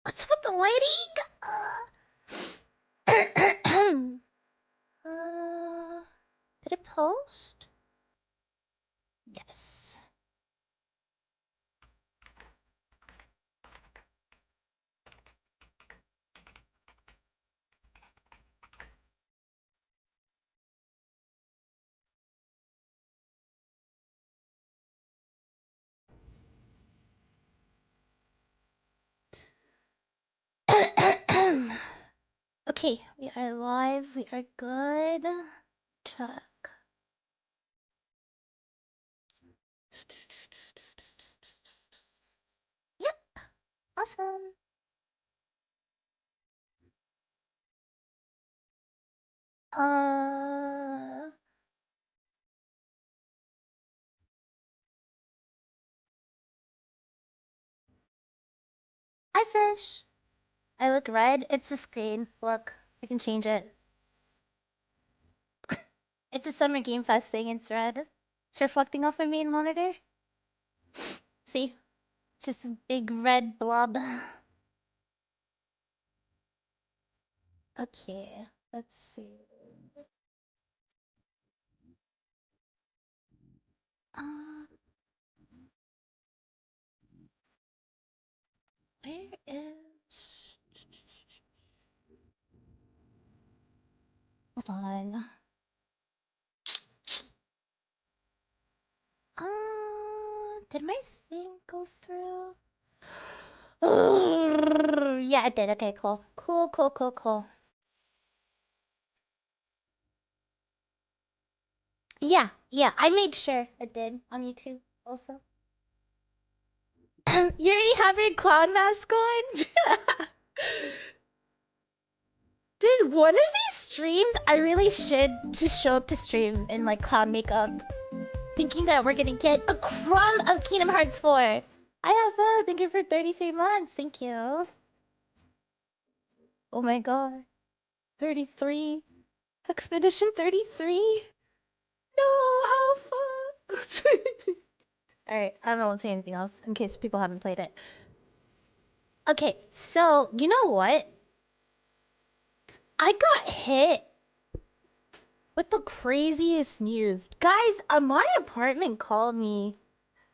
What's with the lighting? Did it post? Yes. Okay, we are live. We are good. Check. Yep. Awesome. Uh. Hi, fish. I look red. It's the screen. Look, I can change it. It's a Summer Game Fest thing. It's red. It's reflecting off my main monitor. See? It's just a big red blob. Okay, let's see. Uh, where is... Hold on. Did my thing go through? Yeah, it did. Okay, cool. Cool. Yeah, I made sure it did on YouTube also. You already have your clown mask on? Dude, one of these streams, I really should just show up to stream in like clown makeup, thinking that we're gonna get a crumb of Kingdom Hearts 4. I have fun. Thank you for 33 months. Thank you. Oh my god. 33. Expedition 33? No, how fun. Alright, I won't say anything else in case people haven't played it. Okay, so, you know what? I got hit with the craziest news. Guys, my apartment called me.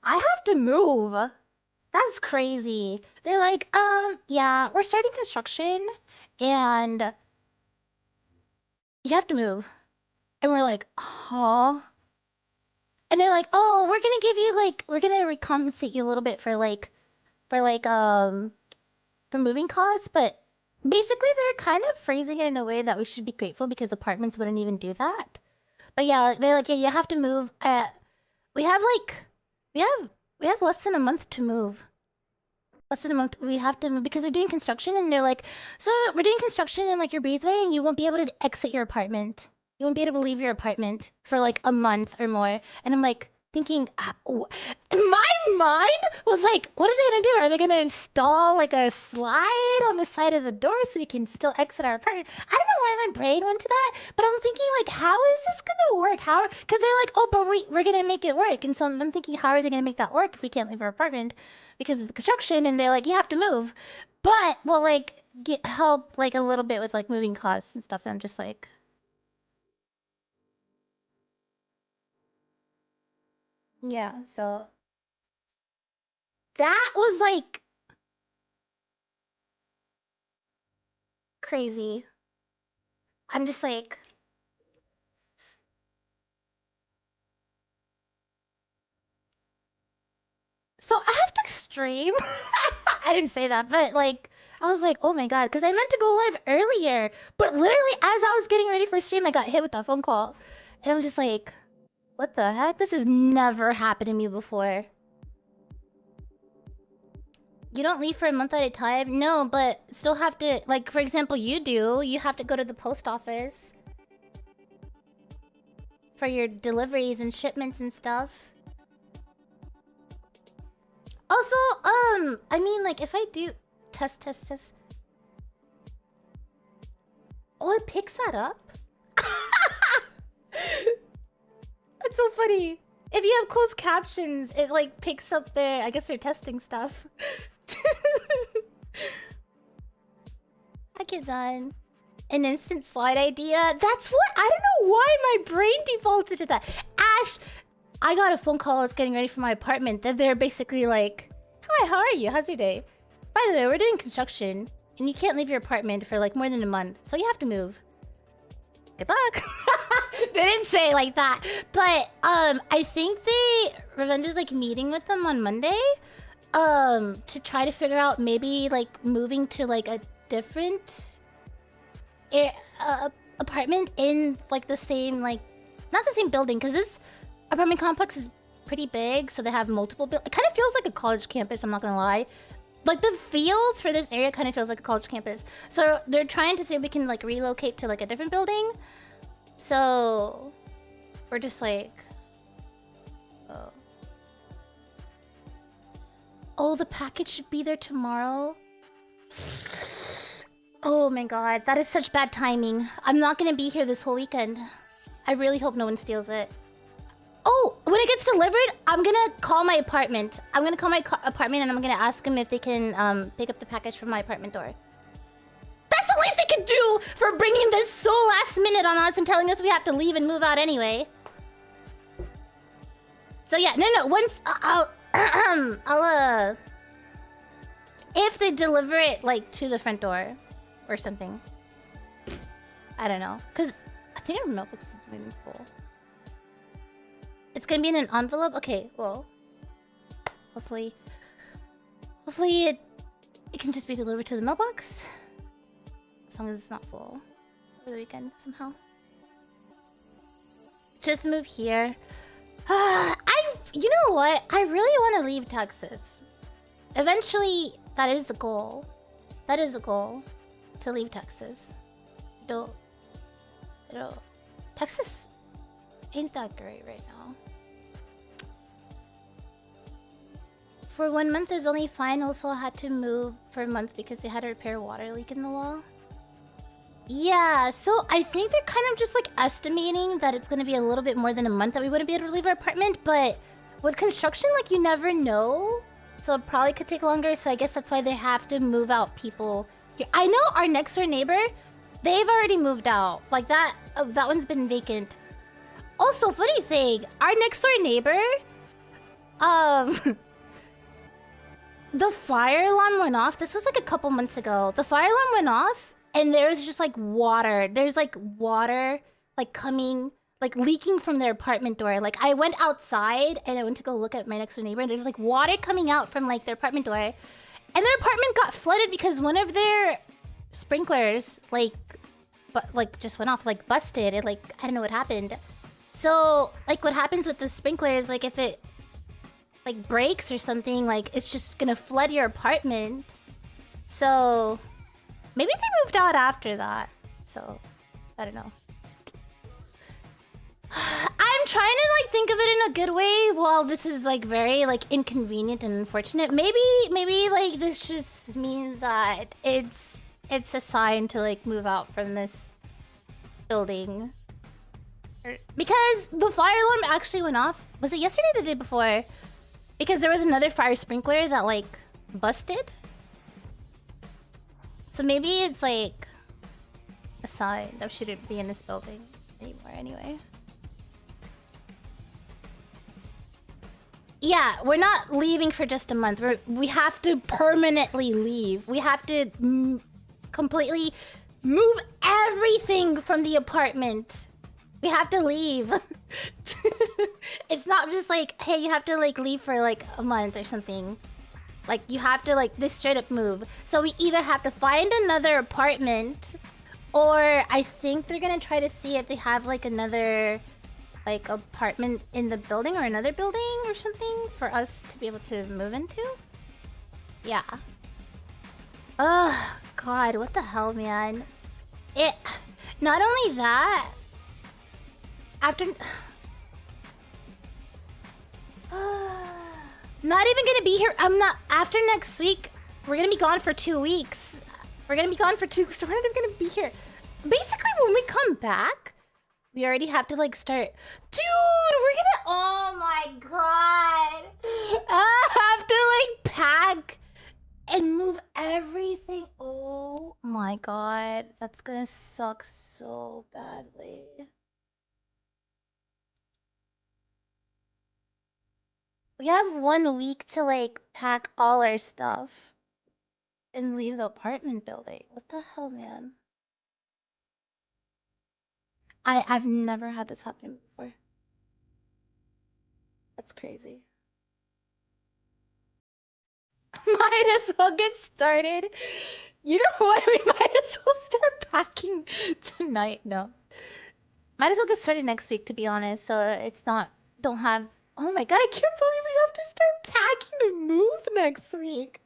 I have to move. That's crazy. They're like, yeah, we're starting construction and you have to move. And we're like, huh? And they're like, oh, we're gonna give you like, we're gonna recompensate you a little bit for for moving costs, but basically they're kind of phrasing it in a way that we should be grateful because apartments wouldn't even do that. But yeah, they're like, yeah, you have to move. We have like, we have we have less than a month to move. Less than a month. We have to move because they're doing construction, and they're like, so we're doing construction in like your breezeway, and you won't be able to exit your apartment. You won't be able to leave your apartment for like a month or more. And I'm like thinking, my mind was like, what are they gonna do? Are they gonna install like a slide on the side of the door so we can still exit our apartment? I don't know why my brain went to that, but I'm thinking like, how is this gonna work? How? Because they're like, oh, but we're gonna make it work, and so I'm thinking, how are they gonna make that work if we can't leave our apartment because of the construction? And they're like, you have to move, but we'll like get help like a little bit with like moving costs and stuff. And I'm just like, yeah. So that was like crazy. I'm just like, so I have to stream. I didn't say that, but like, I was like, oh my god, because I meant to go live earlier, but literally as I was getting ready for stream, I got hit with that phone call, and I'm just like, what the heck? This has never happened to me before. You don't leave for a month at a time? No, but still have to, like, for example, you do. You have to go to the post office for your deliveries and shipments and stuff. Also, I mean, like, if I do test. Oh, it picks that up? That's so funny. If you have closed captions, it, like, picks up their, I guess they're testing stuff. Akizan. An instant slide idea. That's what, I don't know why my brain defaulted to that. Ash, I got a phone call. I was getting ready for my apartment. That they're basically like, "Hi, how are you? How's your day? By the way, we're doing construction, and you can't leave your apartment for like more than a month, so you have to move. Good luck." They didn't say it like that, but I think Revenge is like meeting with them on Monday, to try to figure out maybe like moving to like a different apartment in like the same, like not the same building, because this apartment complex is pretty big, so they have multiple it kind of feels like a college campus, I'm not gonna lie. Like the feels for this area kind of feels like a college campus, so they're trying to see if we can like relocate to like a different building. So we're just like, oh, the package should be there tomorrow. Oh my god, that is such bad timing. I'm not gonna be here this whole weekend. I really hope no one steals it. Oh, when it gets delivered, I'm gonna call my apartment. I'm gonna call my apartment and I'm gonna ask them if they can pick up the package from my apartment door. That's the least they could do for bringing this so last minute on us and telling us we have to leave and move out anyway. So yeah, no, once I'll if they deliver it like to the front door or something. I don't know, cause I think our notebooks is maybe full. It's gonna be in an envelope. Okay, well, hopefully it can just be delivered to the mailbox, as long as it's not full over the weekend somehow. Just move here. You know what? I really want to leave Texas. Eventually, that is the goal. That is the goal, to leave Texas. Texas ain't that great right now. For 1 month is only fine. Also had to move for a month because they had to repair a water leak in the wall. Yeah, so I think they're kind of just like estimating that it's gonna be a little bit more than a month that we wouldn't be able to leave our apartment, but with construction, like, you never know. So it probably could take longer, so I guess that's why they have to move out people here. I know our next door neighbor, they've already moved out. Like that one's been vacant. Also, funny thing, our next door neighbor, the fire alarm went off. This was like a couple months ago. The fire alarm went off and there's just like water. There's like water like coming, like leaking from their apartment door. Like I went outside and I went to go look at my next door neighbor and there's like water coming out from like their apartment door. And their apartment got flooded because one of their sprinklers like just went off, like busted. It like, I don't know what happened. So like what happens with the sprinkler is like if it like breaks or something, like it's just gonna flood your apartment. So maybe they moved out after that. So I don't know. I'm trying to like think of it in a good way. While this is like very like inconvenient and unfortunate, maybe like this just means that it's a sign to like move out from this building. Because the fire alarm actually went off. Was it yesterday or the day before? Because there was another fire sprinkler that like busted. So maybe it's like a sign that we shouldn't be in this building anymore anyway. Yeah, we're not leaving for just a month. We have to permanently leave. We have to completely move everything from the apartment. We have to leave. It's not just like, hey, you have to like leave for like a month or something. Like you have to like this straight up move. So we either have to find another apartment, or I think they're gonna try to see if they have like another like apartment in the building or another building or something for us to be able to move into. Yeah. Oh god, what the hell, man. It not only that, after not even gonna be here. I'm not. After next week, we're gonna be gone for 2 weeks. We're gonna be gone for 2 weeks, so we're not even gonna be here. Basically, when we come back, we already have to like start. Dude, we're gonna. Oh my god! I have to like pack and move everything. Oh my god, that's gonna suck so badly. We have 1 week to like pack all our stuff and leave the apartment building. What the hell, man? I've never had this happen before. That's crazy. Might as well get started. You know what? We might as well start packing tonight. No. Might as well get started next week, to be honest. So it's not. Don't have. Oh my god, I can't believe we have to start packing and move next week.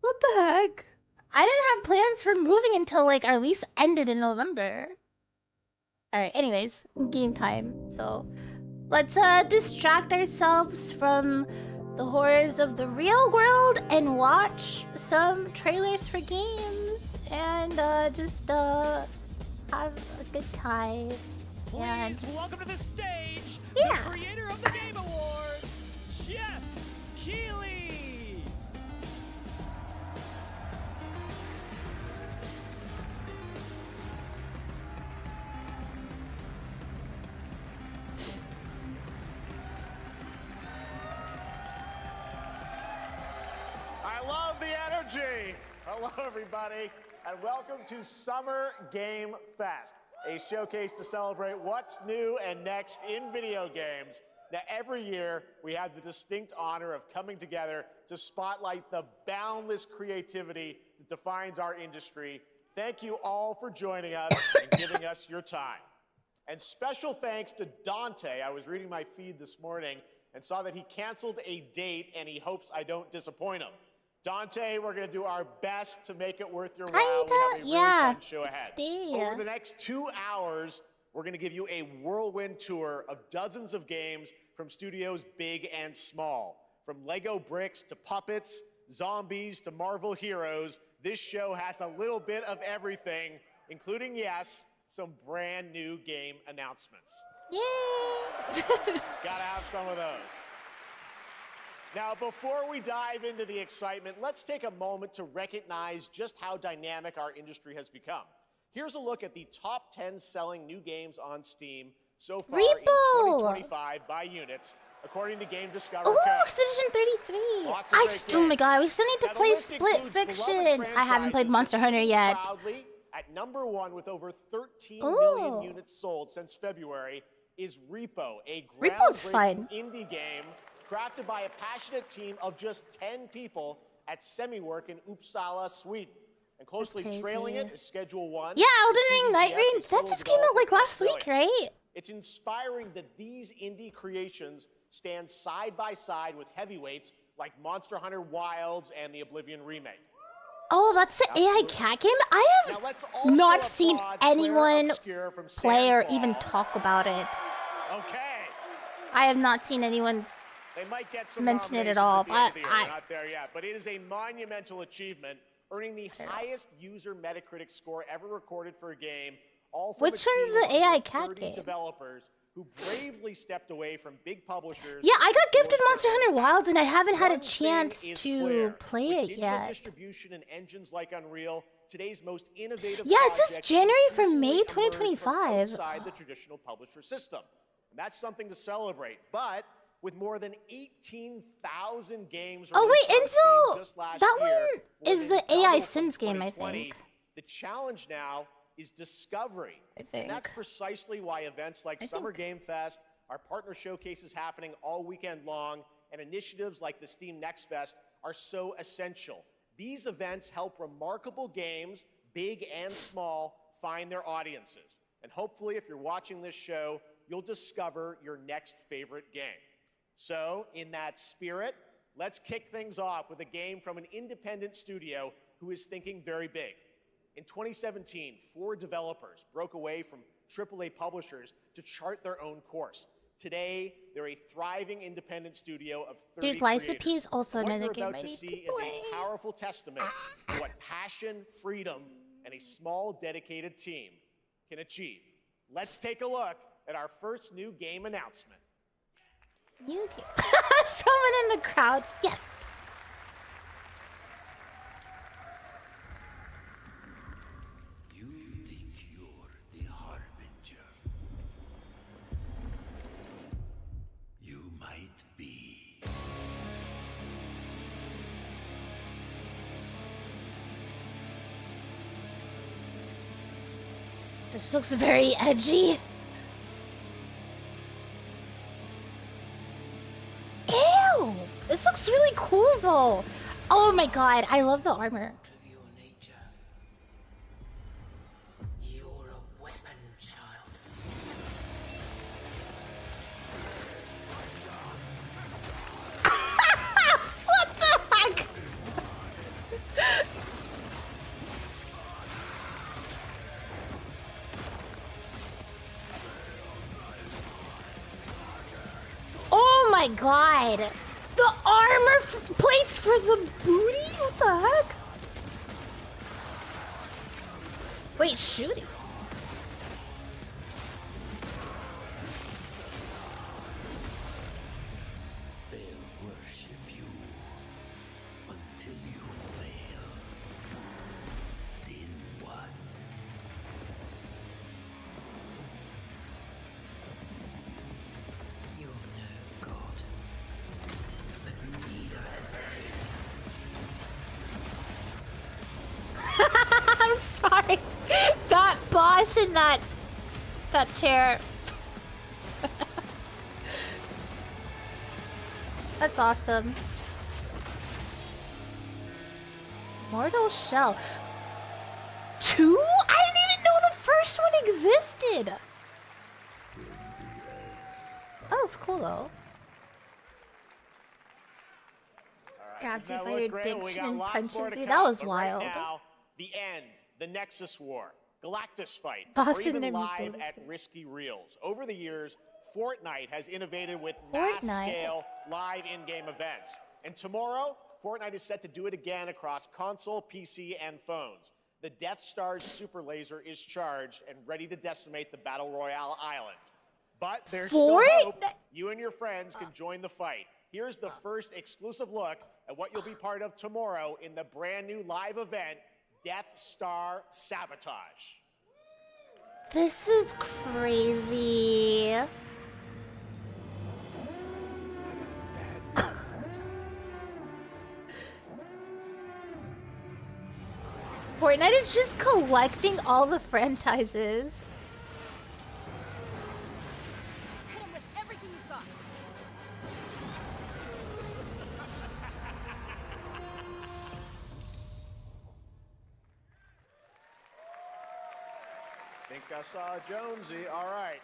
What the heck? I didn't have plans for moving until like our lease ended in November. Alright, anyways, game time. So let's distract ourselves from the horrors of the real world and watch some trailers for games and just have a good time. Please welcome to the stage the creator of the Game Awards, Jeff Keighley. I love the energy. Hello, everybody, and welcome to Summer Game Fest, a showcase to celebrate what's new and next in video games. Now, every year, we have the distinct honor of coming together to spotlight the boundless creativity that defines our industry. Thank you all for joining us and giving us your time. And special thanks to Dante. I was reading my feed this morning and saw that he canceled a date, and he hopes I don't disappoint him. Dante, we're going to do our best to make it worth your while. We have a really fun show ahead. Over the next 2 hours, we're going to give you a whirlwind tour of dozens of games from studios big and small. From Lego bricks to puppets, zombies to Marvel heroes, this show has a little bit of everything, including, yes, some brand new game announcements. Yay! Gotta have some of those. Now, before we dive into the excitement, let's take a moment to recognize just how dynamic our industry has become. Here's a look at the top 10 selling new games on Steam so far in 2025 by units, according to Game Discover Oh, Code. Expedition 33! Oh my god, we still need to play Split Fiction! I haven't played Monster Hunter yet. At number 1 with over 13 million units sold since February is Repo, a groundbreaking indie game crafted by a passionate team of just 10 people at Semiwork in Uppsala, Sweden. And closely trailing it is Schedule 1. Yeah, Elden Ring Night Rain, that just came out like last week, right? It's inspiring that these indie creations stand side by side with heavyweights like Monster Hunter Wilds and the Oblivion remake. Oh, that's the AI cat game? I have not seen anyone play or even talk about it. Okay. I have not seen anyone mention it at all. Not there yet, but it is a monumental achievement, earning the highest user Metacritic score ever recorded for a game. All from Which one's the AI cat game? Developers who bravely stepped away from big publishers. Yeah, I got gifted Monster Hunter Wilds, and I haven't had a chance to play it yet. Distribution and engines like Unreal, today's most innovative. Yeah, it says January for May 2025. Outside the traditional publisher system, and that's something to celebrate. But with more than 18,000 games. Oh wait, Enzo, that one is the AI Sims game, I think. The challenge now is discovery. I think. And that's precisely why events like Summer Game Fest, our partner showcases happening all weekend long, and initiatives like the Steam Next Fest are so essential. These events help remarkable games, big and small, find their audiences. And hopefully, if you're watching this show, you'll discover your next favorite game. So, in that spirit, let's kick things off with a game from an independent studio who is thinking very big. In 2017, 4 developers broke away from AAA publishers to chart their own course. Today, they're a thriving independent studio of 30 Dude, Lysipe is also another game I need to see is a powerful testament to what passion, freedom, and a small, dedicated team can achieve. Let's take a look at our first new game announcement. New game. Someone in the crowd. Yes. This looks very edgy. Ew! This looks really cool though. Oh my god, I love the armor. What the heck? Oh my god! The armor plates for the booty? What the heck? Wait, shooting? They'll worship you until you fail. Then what? You're no god, but neither have I'm sorry. That boss in that chair. That's awesome. Mortal Shell. 2? I didn't even know the first one existed. Oh, it's cool though. Grabs you by your diction and punches you. That was wild. Right now, the end, the Nexus War, Galactus fight, Boss or in even every live building. at Risky Reels. Over the years, Fortnite has innovated with Fortnite. mass-scale live in-game events. And tomorrow, Fortnite is set to do it again across console, PC, and phones. The Death Star's super laser is charged and ready to decimate the Battle Royale island. But there's still hope. You and your friends can join the fight. Here's the first exclusive look at what you'll be part of tomorrow in the brand new live event, Death Star Sabotage. This is crazy. Fortnite is just collecting all the franchises. Hit him with everything you've got. Think I saw Jonesy. All right.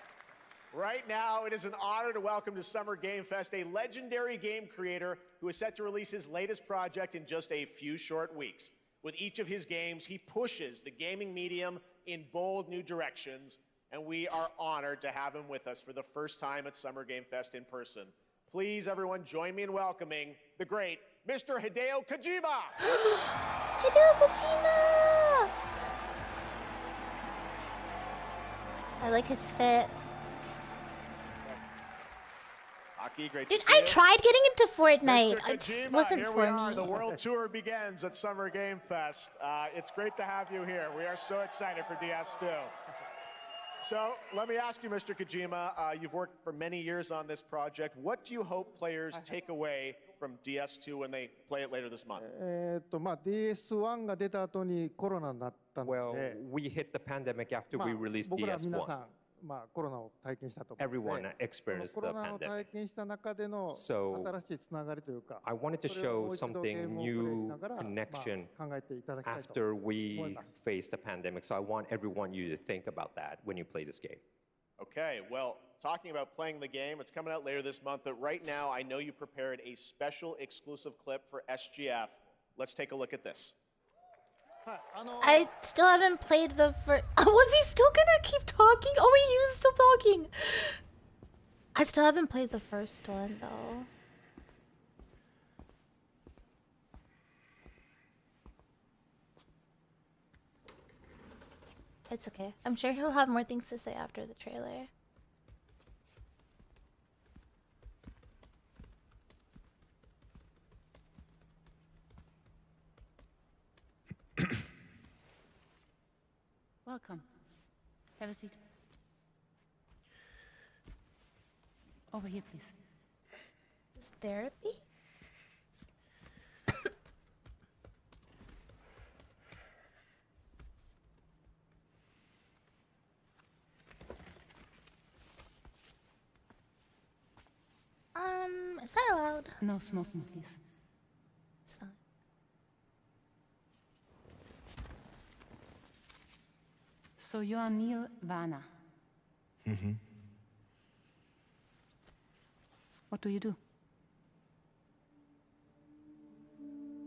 Right now, it is an honor to welcome to Summer Game Fest a legendary game creator who is set to release his latest project in just a few short weeks. With each of his games, he pushes the gaming medium in bold new directions, and we are honored to have him with us for the first time at Summer Game Fest in person. Please, everyone, join me in welcoming the great Mr. Hideo Kojima! Hideo Kojima! I like his fit. Aki, great Dude, to see I you. tried getting into Fortnite. Mr. It just Kojima, wasn't here for we are. me. The world tour begins at Summer Game Fest. It's great to have you here. We are so excited for DS2. So let me ask you, Mr. Kojima, you've worked for many years on this project. What do you hope players take away from DS2 when they play it later this month? DS1 が出た後にコロナになったの Well, で、 we hit the pandemic after we released 僕ら皆さ DS1. ん、コロナを体験したと思うの Everyone で、 experienced コ the ロナを体 pandemic. 験した中での So, 新しいつながりというか、 I wanted to それをも show う一度ゲー something ムをプレイし new ながら、connection 考えていただきたいと after 思い we ます。 faced the pandemic. So I want everyone you to think about that when you play this game. Okay, well, talking about playing the game, it's coming out later this month, but right now I know you prepared a special exclusive clip for SGF. Let's take a look at this. はい、I still haven't played the first. Was he still gonna keep talking? Oh wait, he was still talking. I still haven't played the first one though. It's okay. I'm sure he'll have more things to say after the trailer. Welcome. Have a seat. Over here, please. Is this therapy? Is that allowed? No smoking, please. It's not. So you are Neil Vana. Mm-hmm. What do you do?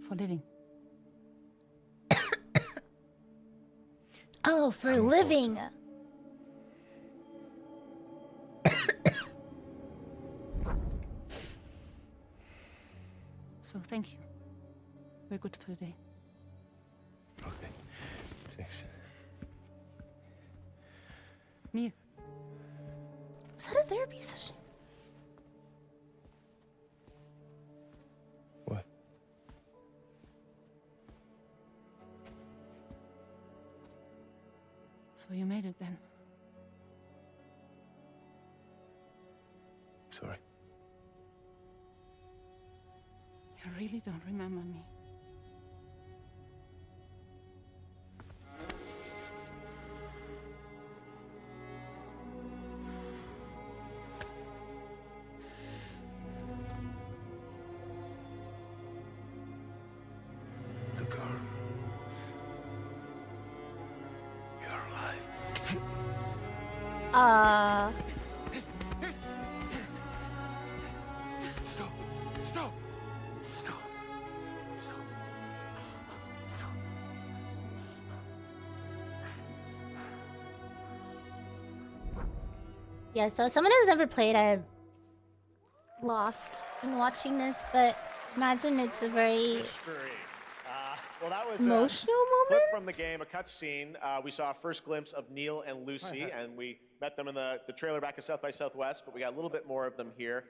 For a living? Oh, for a living. So thank you. We're good for the day. Okay. Thanks. Neil, Was that a therapy session? What? so you made it then. Sorry. You really don't remember me. The girl. You're alive. Stop. Stop. Stop. Stop. Yeah, so someone who's never played, I'm lost in watching this, but imagine it's a very Well, that was emotional a clip moment. from the game, a cutscene. We saw a first glimpse of Neil and Lucy, and we met them in the trailer back at South by Southwest, but we got a little bit more of them here.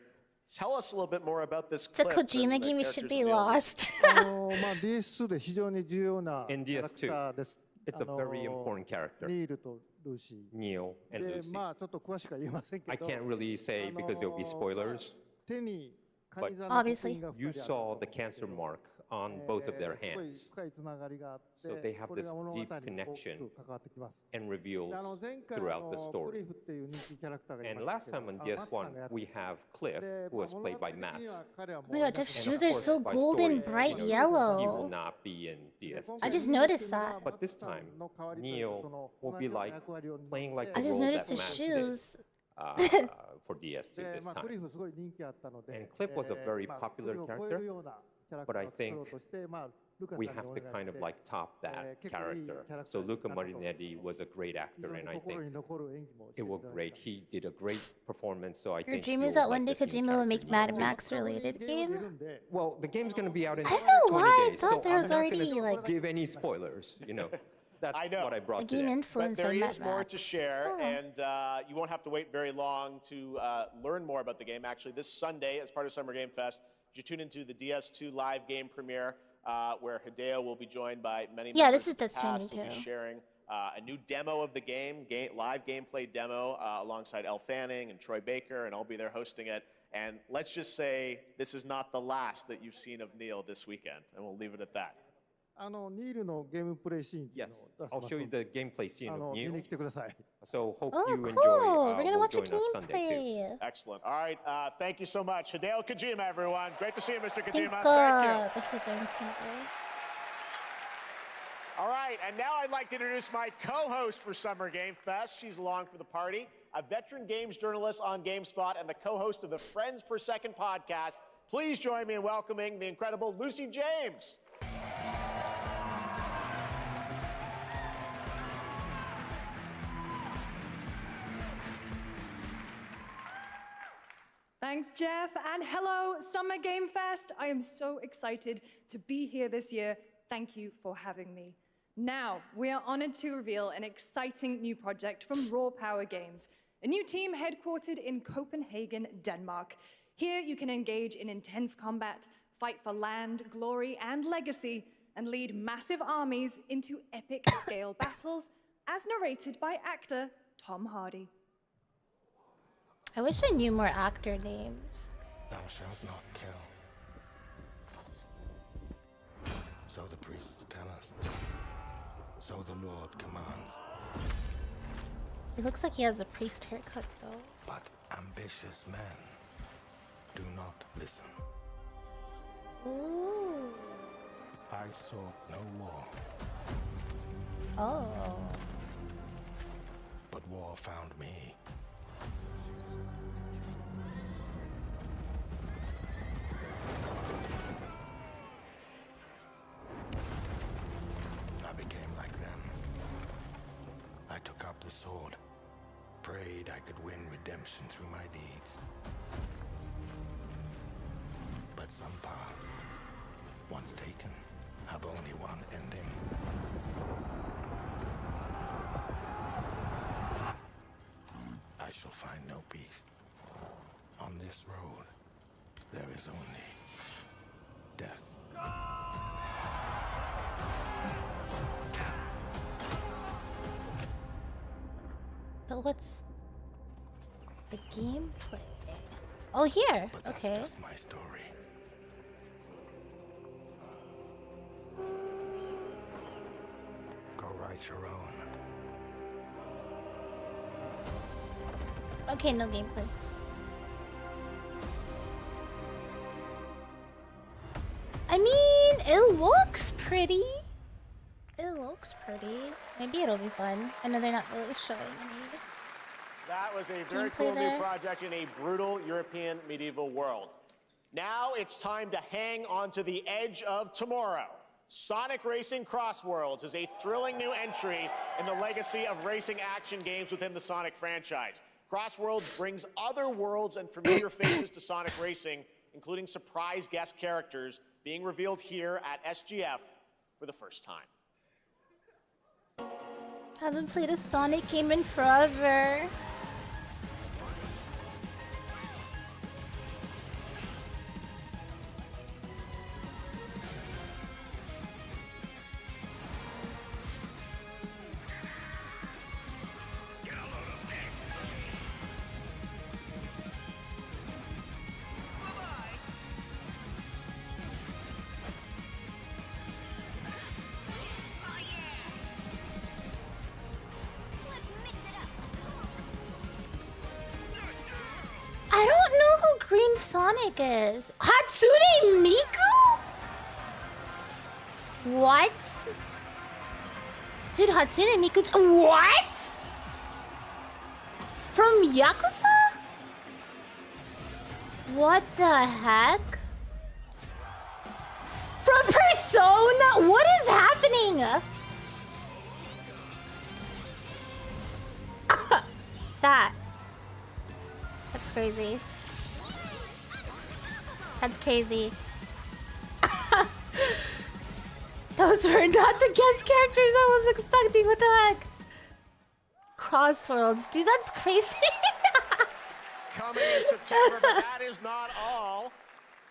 Tell us a little bit more about this It's a clip. and Kojima the game, you should characters be of Neil and Lucy. lost. DS2 で非常に重要なキ In ャラク DS2 ターです。 it's a very important character. ニールとルーシ Neil ー。 and で、 Lucy. まあちょっと詳しくは言えませんけ I ど、 can't really say because there'll be spoilers. 手にカニ座 But の刻印が You 2人ある saw the cancer mark on both of their すごい hands 深いつながりがあって So they have これが this 物語に deep 大き connection く関わってきます。 and reveals で前回 throughout the クリ story. フっていう人気キャラクターがい And ま last したけ time ど on マツさん DS1, がやって we have Cliff, で who was 物 played 語 by 的には Mats. 彼はも Oh う my い god, な Jeff's くなった shoes of are course, so by gold and story, bright He will yellow. not be in で DS2. I just noticed that. But this time, の代わりというか Neil その will 同 be じような like 役割を担って playing like I the just role noticed that his Mats did shoes. for DS2 で this まあ、クリ time. フすごい人気あったので、 And Cliff was a very まあ popular クリフを超え character, るようなキャラク but タ I ーを作ろう think として、まあ、ルカさん we に have お to 願い kind し of て like top that 結構いい character. キャラク So ター Luca になったと Marinetti was a great 非常 actor, に and I 心 think に残る演技もして it い will ただき great. ました He did a great performance, so I Your think dream you'll is that like one day this new Kojima will character, make Neil. Mad Max related ゲーム出 game. るんで Well, the game's going to be out in I don't know 20 why I days, thought so there I'm was not already going to like give any spoilers. You know, that's I know. what I a brought game today. But influenced there by Mad is more Max. to share, Oh. and you won't have to wait very long to learn more about the game. Actually, this Sunday, as part of Summer Game Fest, you tune into the DS2 live game premiere, where Hideo will be joined by many Yeah, members this is of the Death Stranding cast. We'll be too. sharing a new demo of the game, live gameplay demo, alongside Elle Fanning and Troy Baker, and I'll be there hosting it. And let's just say this is not the last that you've seen of Neil this weekend, and we'll leave it at that. ニールのゲームプレイシーンっていうの Yes, を出し I'll ます show you ので the gameplay scene of 見 Neil. に来てください。 So hope Oh, you enjoy. cool. We're gonna will watch a join us Sunday too. gameplay. Excellent. All right, thank you so much. Hideo Kojima, everyone. Great to see you, Mr. Thank Kojima. Thank you. God. This is going simple. All right, and now I'd like to introduce my co-host for Summer Game Fest. She's along for the party, a veteran games journalist on GameSpot and the co-host of the Friends Per Second podcast. Please join me in welcoming the incredible Lucy James. Thanks, Jeff, and hello, Summer Game Fest. I am so excited to be here this year. Thank you for having me. Now, we are honored to reveal an exciting new project from Raw Power Games, a new team headquartered in Copenhagen, Denmark. Here, you can engage in intense combat, fight for land, glory, and legacy, and lead massive armies into epic scale battles, as narrated by actor Tom Hardy. I wish I knew more actor names. Thou shalt not kill. So the priests tell us. So the Lord commands. It looks like he has a priest haircut though. But ambitious men Do not listen. Ooh. I sought no war, Oh. but war found me. I became like them. I took up the sword, prayed I could win redemption through my deeds. But some paths, once taken, have only one ending. I shall find no peace. On this road, there is only death. But what's the gameplay? Oh, here. But that's Okay. just my story. Go write your own. Okay, no gameplay. I mean, it looks pretty. It looks pretty. Maybe it'll be fun. I know they're not really showing me. That was a very Gameplay cool new there. project in a brutal European medieval world. Now it's time to hang on to the edge of tomorrow. Sonic Racing Crossworlds is a thrilling new entry in the legacy of racing action games within the Sonic franchise. Crossworlds brings other worlds and familiar faces to Sonic Racing, including surprise guest characters being revealed here at SGF for the first time. Haven't played a Sonic game in forever. I don't know who Green Sonic is. Hatsune Miku? What? Dude, Hatsune Miku's... What? From Yakuza? What the heck? From Persona? What is happening? That's crazy. That's crazy. Those were not the guest characters I was expecting. What the heck? Crossworlds. Dude, that's crazy. Coming in September, but that is not all.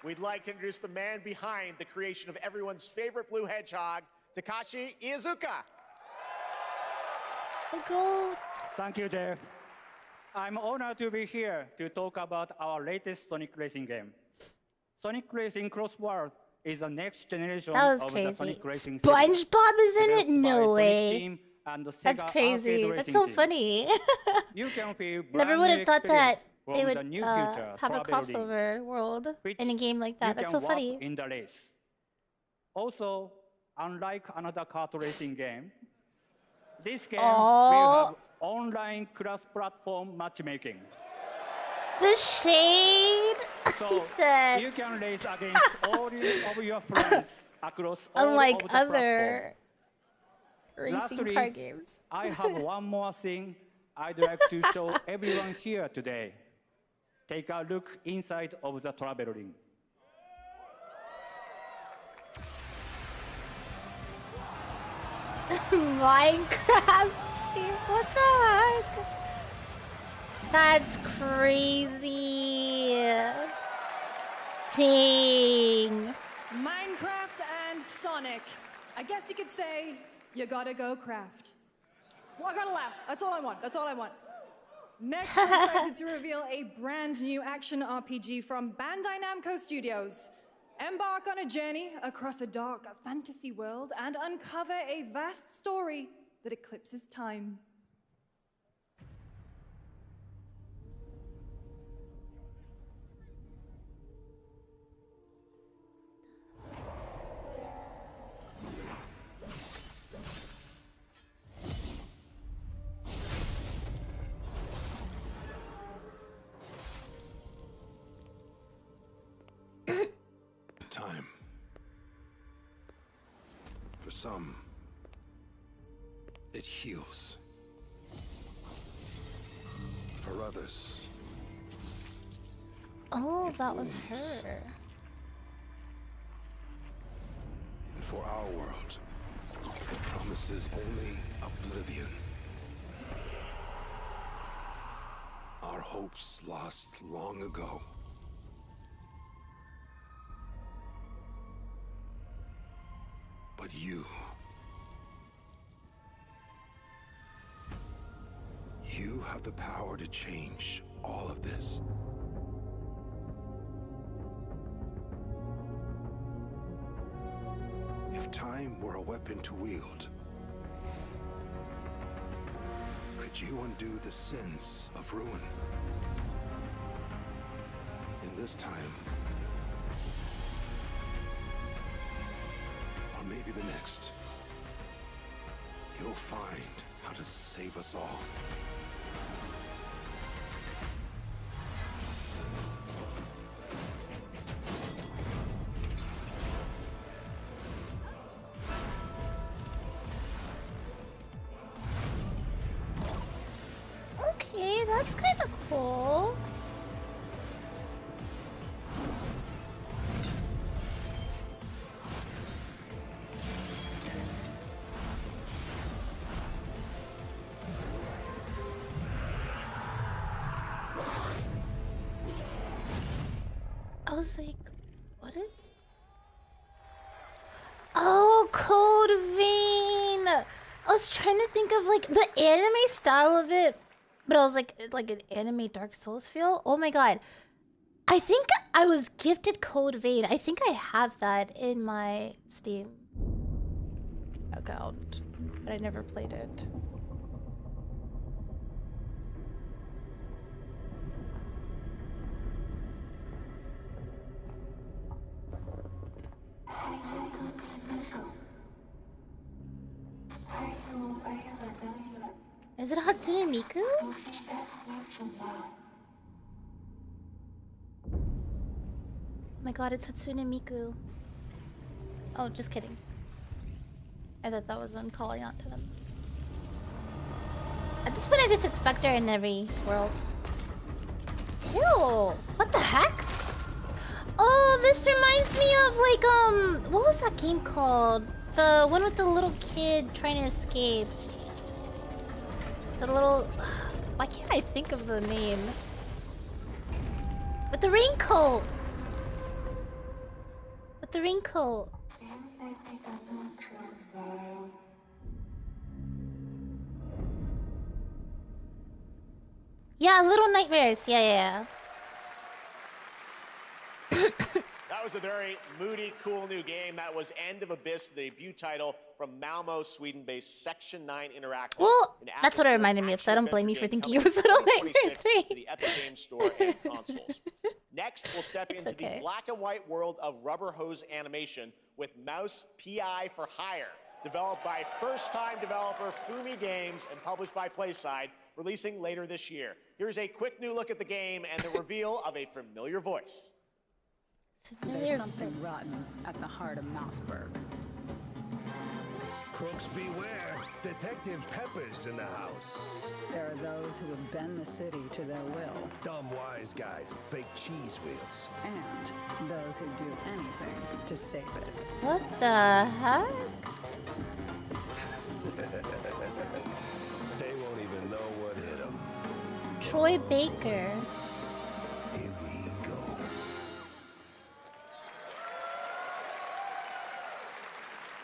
We'd like to introduce the man behind the creation of everyone's favorite blue hedgehog, Takashi Iizuka. The goat. Thank you, Jeff. I'm honored to be here to talk about our latest Sonic Racing game. Sonic Racing Crossworld is the next generation That was of the crazy. Sonic Racing series. SpongeBob is in it? Developed by No Sonic way. Team and the That's Sega crazy. Arcade That's Racing so Team. funny. You can feel Never brand would new have thought that experience they from would the new future have a traveling, crossover world which in a game like that. you That's can so walk funny. in the race. Also, unlike another kart racing game, this game will have online cross-platform matchmaking. The shade. He So said, you can race against all of your friends across all unlike of the other racing Lastly, car games. I have one more thing I'd like to show everyone here today. Take a look inside of the travel ring. Minecraft, Steve, what the heck? That's crazy. Dang. Minecraft and Sonic. I guess you could say you gotta go craft. Well, I gotta laugh. That's all I want. That's all I want. Next, we're excited to reveal a brand new action RPG from Bandai Namco Studios. Embark on a journey across a dark fantasy world and uncover a vast story that eclipses time. For some, it heals. For others, Oh, it that was wounds. her. And for our world, it promises only oblivion. Our hopes lost long ago. But you have the power to change all of this. If time were a weapon to wield, could you undo the sins of ruin? In this time, or maybe the next, you'll find how to save us all. Okay, that's kind of cool. I was like, what is? Oh, Code Vein! I was trying to think of like the anime style of it, but I was like an anime Dark Souls feel. Oh my god. I think I was gifted Code Vein. I think I have that in my Steam account, but I never played it. Is it Hatsune Miku? Oh my god, it's Hatsune Miku. Oh, just kidding. I thought that was one calling out to them. At this point, I just expect her in every world. Ew! What the heck? Oh, this reminds me of like, what was that game called? The one with the little kid trying to escape. The little... Why can't I think of the name? With the raincoat! With the raincoat. Yeah, Little Nightmares. Yeah. That was a very moody, cool new game. That was End of Abyss, the debut title from Malmo, Sweden-based Section 9 Interactive. Well, An that's what it atmospheric reminded me of, so I don't action-adventure blame you for game thinking coming it was in Little 2026 Nightmares 3. to the Epic Games Store and consoles. Next, we'll step into the black and white world of rubber hose animation with Mouse PI for Hire, developed by first-time developer Fumi Games and published by PlaySide, releasing later this year. Here's a quick new look at the game and the reveal of a familiar voice. There's something rotten at the heart of Mouseburg. Crooks beware. Detective Pepper's in the house. There are those who would bend the city to their will. Dumb wise guys and fake cheese wheels. And those who do anything to save it. What the heck? They won't even know what hit them. Troy Baker. Here we go.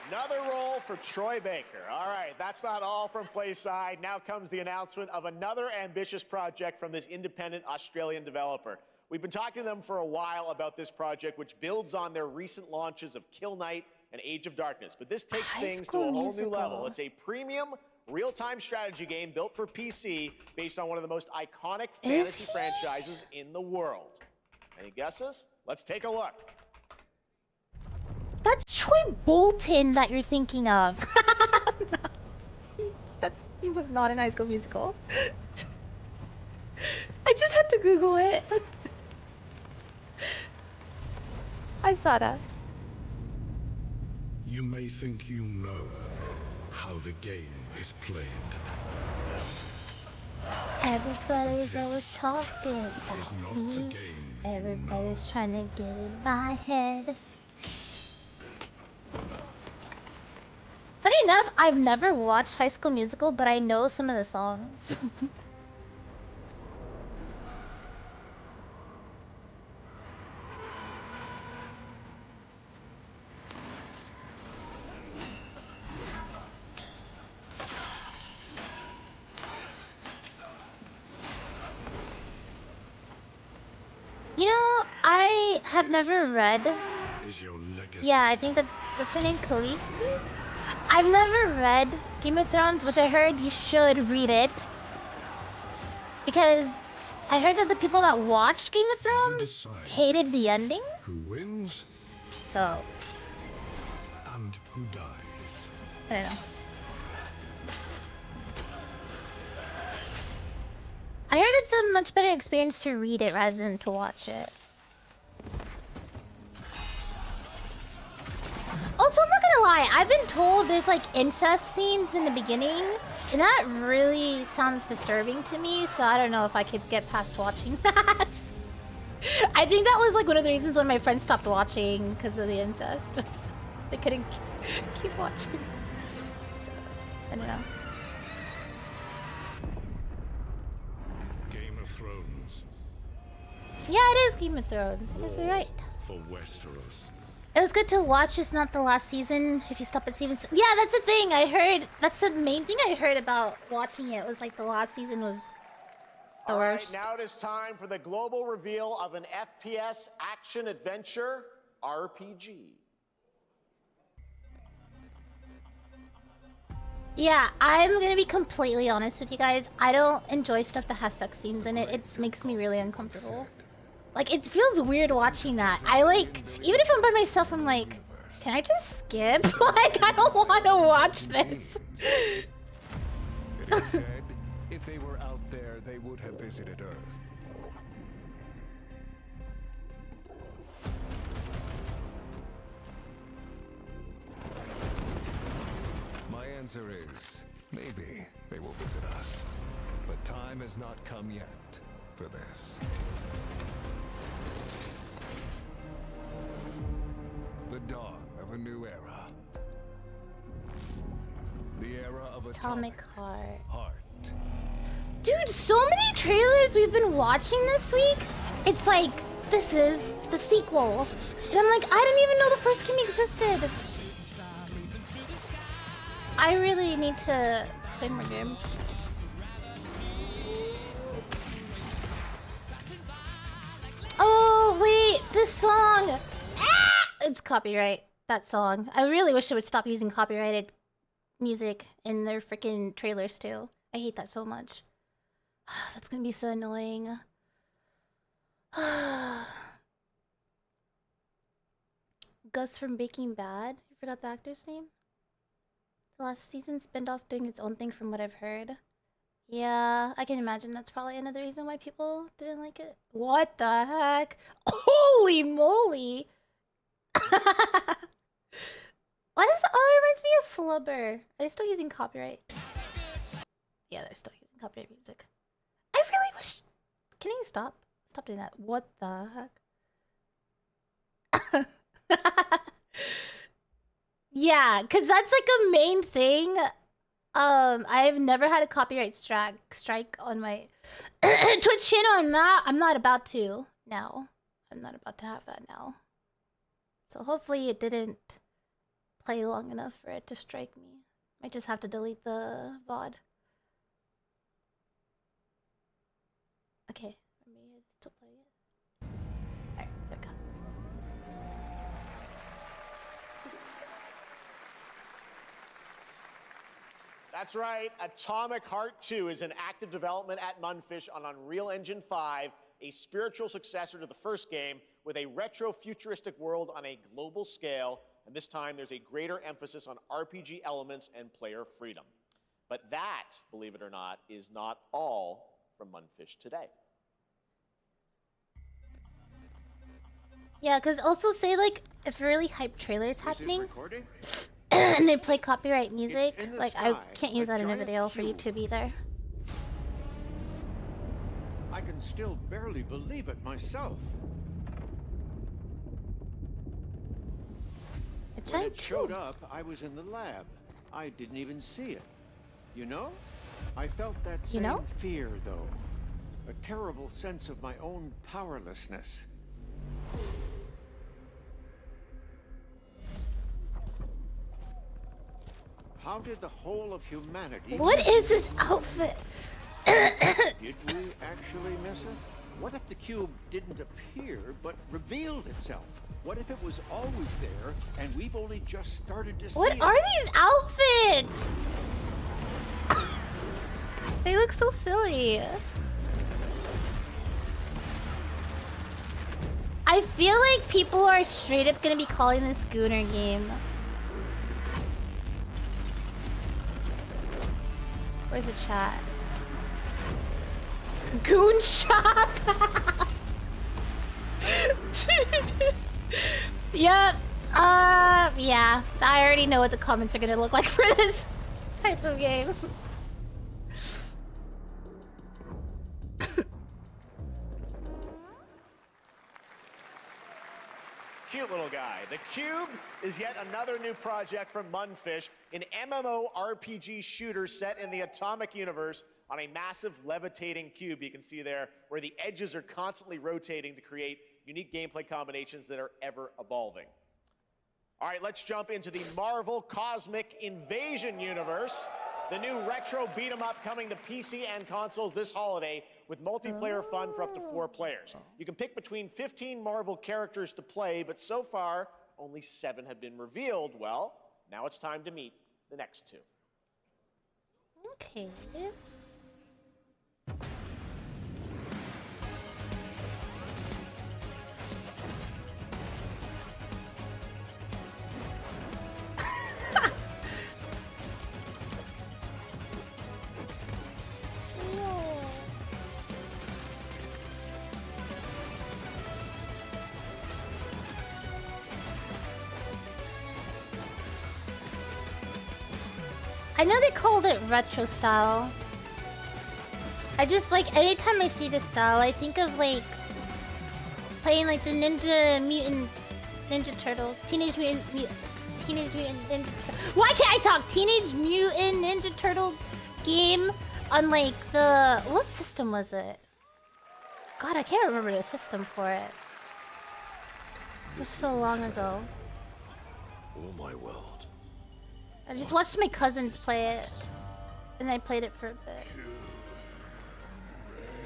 Another role for Troy Baker. All right, that's not all from PlaySide. Now comes the announcement of another ambitious project from this independent Australian developer. We've been talking to them for a while about this project, which builds on their recent launches of Kill Knight and Age of Darkness. But this takes things to a whole new level. It's a premium real-time strategy game built for PC based on one of the most iconic fantasy franchises in the world. Any guesses? Let's take a look. That's Troy Bolton that you're thinking of. He was not in High School Musical. I just had to Google it. I saw that. You may think you know how the game is played. Everybody's always talking Is about not the me. game. Everybody's trying to get in my head. Funny enough, I've never watched High School Musical, but I know some of the songs. You know, I have never read. Is your legacy. Yeah, I think that's what's her name, Khaleesi? I've never read Game of Thrones, which I heard you should read it. Because I heard that the people that watched Game of Thrones hated the ending. Who wins So, and who dies. I don't know. I heard it's a much better experience to read it rather than to watch it. Also, I'm not gonna lie, I've been told there's like incest scenes in the beginning, and that really sounds disturbing to me, so I don't know if I could get past watching that. I think that was like one of the reasons when my friends stopped watching because of the incest. They couldn't keep watching. So, I don't know. Game of Thrones. Yeah, it is Game of Thrones. You guys are right. For Westeros. It was good to watch, just not the last season. If you stop at season, yeah, that's the thing. I heard that's the main thing I heard about watching it was like the last season was the worst. All right, now it is time for the global reveal of an FPS action adventure RPG. Yeah, I'm gonna be completely honest with you guys. I don't enjoy stuff that has sex scenes in it. It makes me really uncomfortable. Like, it feels weird watching that. I like, even if I'm by myself, I'm like, can I just skip? Like, I don't want to watch this. It is said, if they were out there, they would have visited Earth. My answer is, maybe they will visit us. But time has not come yet for this. The dawn of a new era. The era of Atomic Heart. Heart. Dude, so many trailers we've been watching this week. It's like, this is the sequel. And I'm like, I didn't even know the first game existed. I really need to play more games. Oh, wait, this song. Ah! It's copyright, that song. I really wish they would stop using copyrighted music in their freaking trailers too. I hate that so much. That's gonna be so annoying. Gus from Breaking Bad. You forgot the actor's name? The last season spin-off doing its own thing from what I've heard. Yeah, I can imagine that's probably another reason why people didn't like it. What the heck? Holy moly! Why does it reminds me of Flubber? Are they still using copyright? Yeah, they're still using copyright music. I really wish. Can you stop? Stop doing that. What the heck? Yeah, cause that's like a main thing. I've never had a copyright strike on my Twitch channel. I'm not about to now. I'm not about to have that now. So hopefully it didn't play long enough for it to strike me. Might just have to delete the VOD. Okay, let me still play it. Alright, there we go. That's right, Atomic Heart 2 is in active development at Munfish on Unreal Engine 5, a spiritual successor to the first game with a retro-futuristic world on a global scale, and this time there's a greater emphasis on RPG elements and player freedom. But that, believe it or not, is not all from Munfish today. Yeah, because also say like if a really hype trailer is Is it happening recording? and they play copyright music, in the like I sky, can't use a that in a giant video for cube. YouTube either. I can still barely believe it myself. A When giant it showed cube. up, I was in the lab. I didn't even see it. You know? I felt that You same know? fear, though. A terrible sense of my own powerlessness. How did the whole of humanity... What is this outfit? Did we actually miss it? What if the cube didn't appear, but revealed itself? What if it was always there, and we've only just started to see What it? are these outfits? They look so silly. I feel like people are straight up gonna be calling this Gooner game. Where's the chat? Goon shop. Yep. Yeah. I already know what the comments are gonna look like for this type of game. Cute little guy. The Cube is yet another new project from Munfish, an MMORPG shooter set in the Atomic Universe on a massive levitating cube you can see there, where the edges are constantly rotating to create unique gameplay combinations that are ever evolving. All right, let's jump into the Marvel Cosmic Invasion universe. The new retro beat 'em up coming to PC and consoles this holiday with multiplayer fun for up to 4 players. You can pick between 15 Marvel characters to play, but so far, only 7 have been revealed. Well, now it's time to meet the next 2. Okay. I know they called it retro style. I just like anytime I see this style, I think of like playing like the Ninja Turtles, Teenage Mutant Ninja. Why can't I talk? Teenage Mutant Ninja Turtle game on like the what system was it? God, I can't remember the system for it. It was so long ago. Oh my world. I just watched my cousins play it, and I played it for a bit.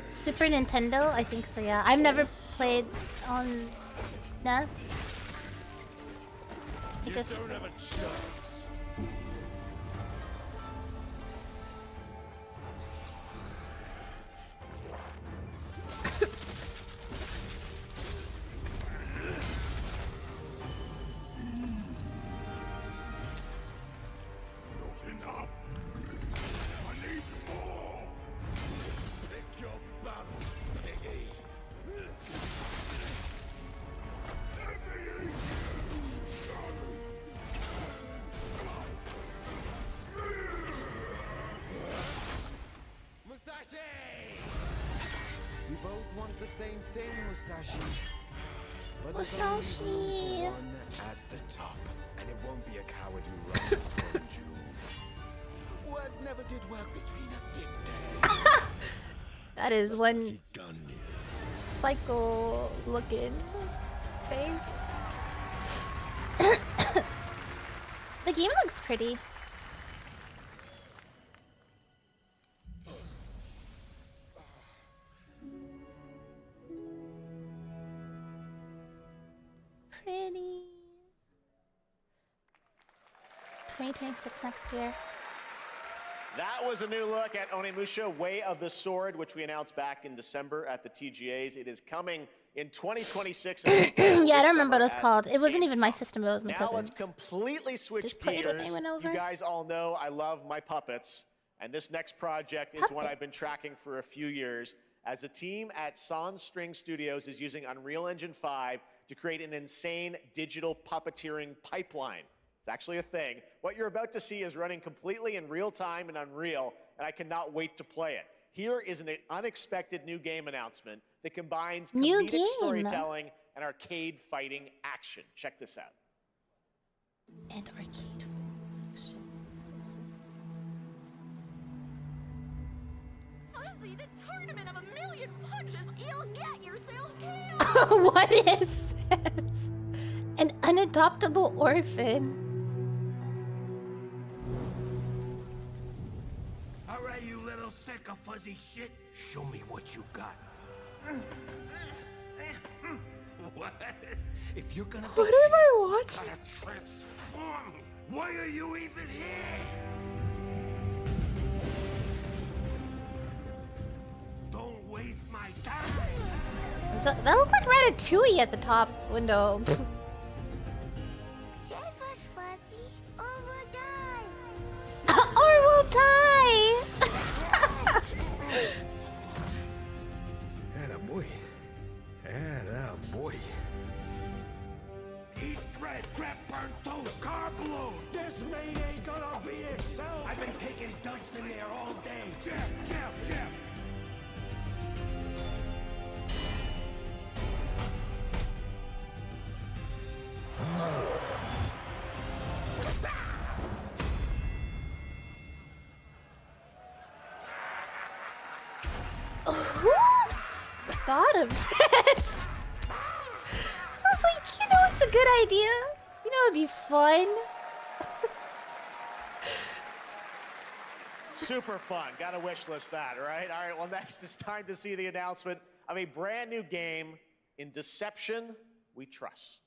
Super Nintendo? I think so, yeah. I've never played on NES. I guess. Don't have a chance. We both want the same thing, Musashi. But there's only Musashi. room for one at the top, and it won't be a coward who runs from you. Words never did work between us, did they? That is one psycho looking face. The game looks pretty. Pretty. 2026 next year. That was a new look at Onimusha Way of the Sword, which we announced back in December at the TGAs. It is coming in 2026. Yeah, I don't remember what it was called. It wasn't even my system, it was my Now cousin's. let's completely switch Just played when gears. I went over. You guys all know I love my puppets, and this next project is one I've been tracking for a few years. As a team at Sans String Studios is using Unreal Engine 5 to create an insane digital puppeteering pipeline. It's actually a thing. What you're about to see is running completely in real time and Unreal, and I cannot wait to play it. Here is an unexpected new game announcement that combines comedic storytelling and arcade fighting action. Check this out. And arcade action. Fuzzy, the tournament of a million punches, you'll get yourself killed! What is this? An unadoptable orphan. All right, you little sick of fuzzy shit. Show me what you got. What? If you're gonna be what am I watching? gotta transform. Why are you even here? Don't waste my time. So, that looked like Ratatouille at the top window. Save us, Fuzzy, or we'll die. Or we'll die. Attaboy. Attaboy. Eat bread, crap, burnt toast, carb load. This mate ain't gonna beat itself. I've been taking dumps in there all day. Jeff, Jeff, Jeff. Who thought of this? I was like, you know, it's a good idea. You know, it'd be fun. Super fun. Gotta wish list that, right? All right, well, next it's time to see the announcement of a brand new game in Deception We Trust.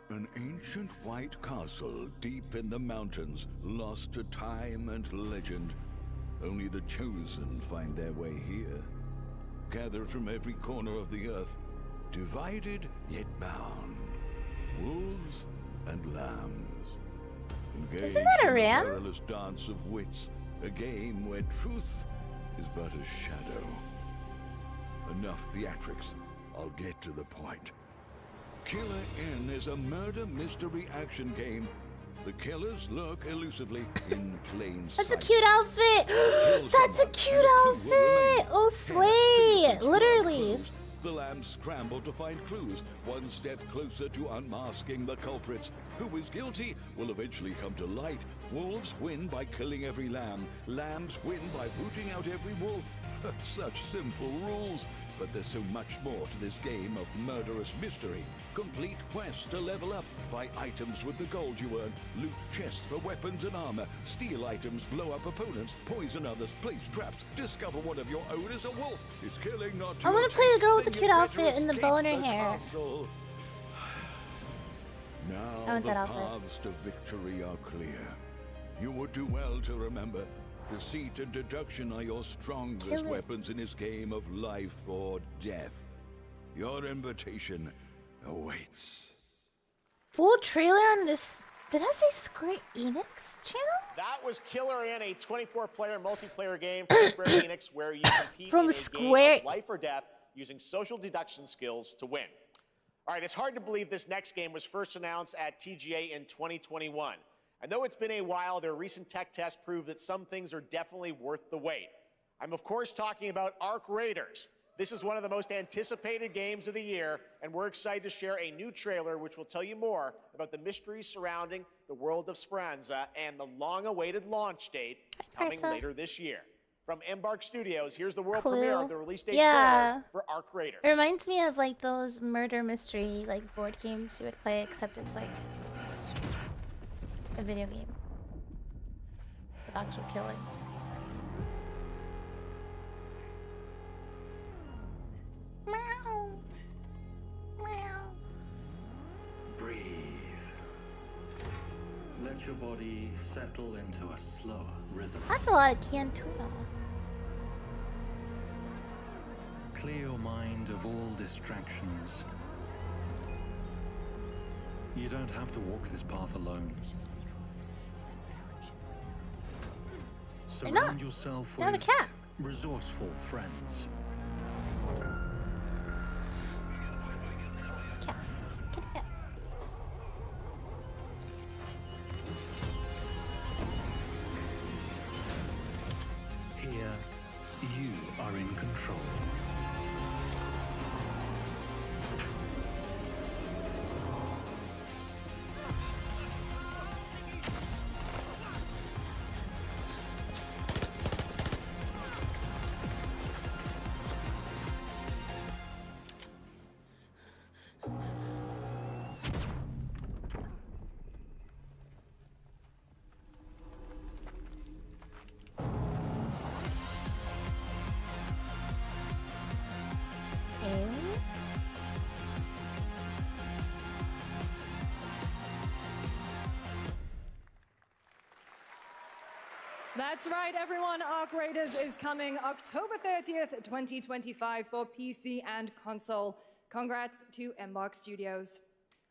An ancient white castle deep in the mountains, lost to time and legend. Only the chosen find their way here. Gathered from every corner of the earth, divided yet bound. Wolves and lambs. Engaged Isn't that a in ram? perilous dance of wits, a game where truth is but a shadow. Enough theatrics. I'll get to the point. Killer Inn is a murder mystery action game. The killers lurk elusively in plain sight. That's a cute outfit. That's a cute outfit. Oh, slay. Literally. The lambs scramble to find clues, one step closer to unmasking the culprits. Who is guilty will eventually come to light. Wolves win by killing every lamb. Lambs win by rooting out every wolf. Such simple rules. But there's so much more to this game of murderous mystery. Complete quests to level up, buy items with the gold you earn, loot chests for weapons and armor, steal items, blow up opponents, poison others, place traps, discover one of your own is a wolf. Is killing not I want to play the girl with the cute outfit and the bow in her hair. Now the paths to victory are clear. You would do well to remember, deceit and deduction are your strongest weapons in this game of life or death. Your invitation awaits. Full trailer on this. Did I say Square Enix channel? That was Killer Inn, a 24-player multiplayer game from Square Enix where you compete From in a Square- game of life or death using social deduction skills to win. All right, it's hard to believe this next game was first announced at TGA in 2021. And though it's been a while, their recent tech tests prove that some things are definitely worth the wait. I'm of course talking about Arc Raiders. This is one of the most anticipated games of the year, and we're excited to share a new trailer which will tell you more about the mysteries surrounding the world of Speranza and the long-awaited launch date coming later this year. From Embark Studios, here's the world premiere of the release date trailer for Arc Raiders. It reminds me of like those murder mystery like board games you would play, except it's like a video game with actual killing. Meow. Meow. Breathe. Let your body settle into a slower rhythm. That's a lot of canned tuna. Clear your mind of all distractions. You don't have to walk this path alone. Surround yourself with resourceful friends. That's right, everyone. Arc Raiders is coming October 30th, 2025 for PC and console. Congrats to Embark Studios.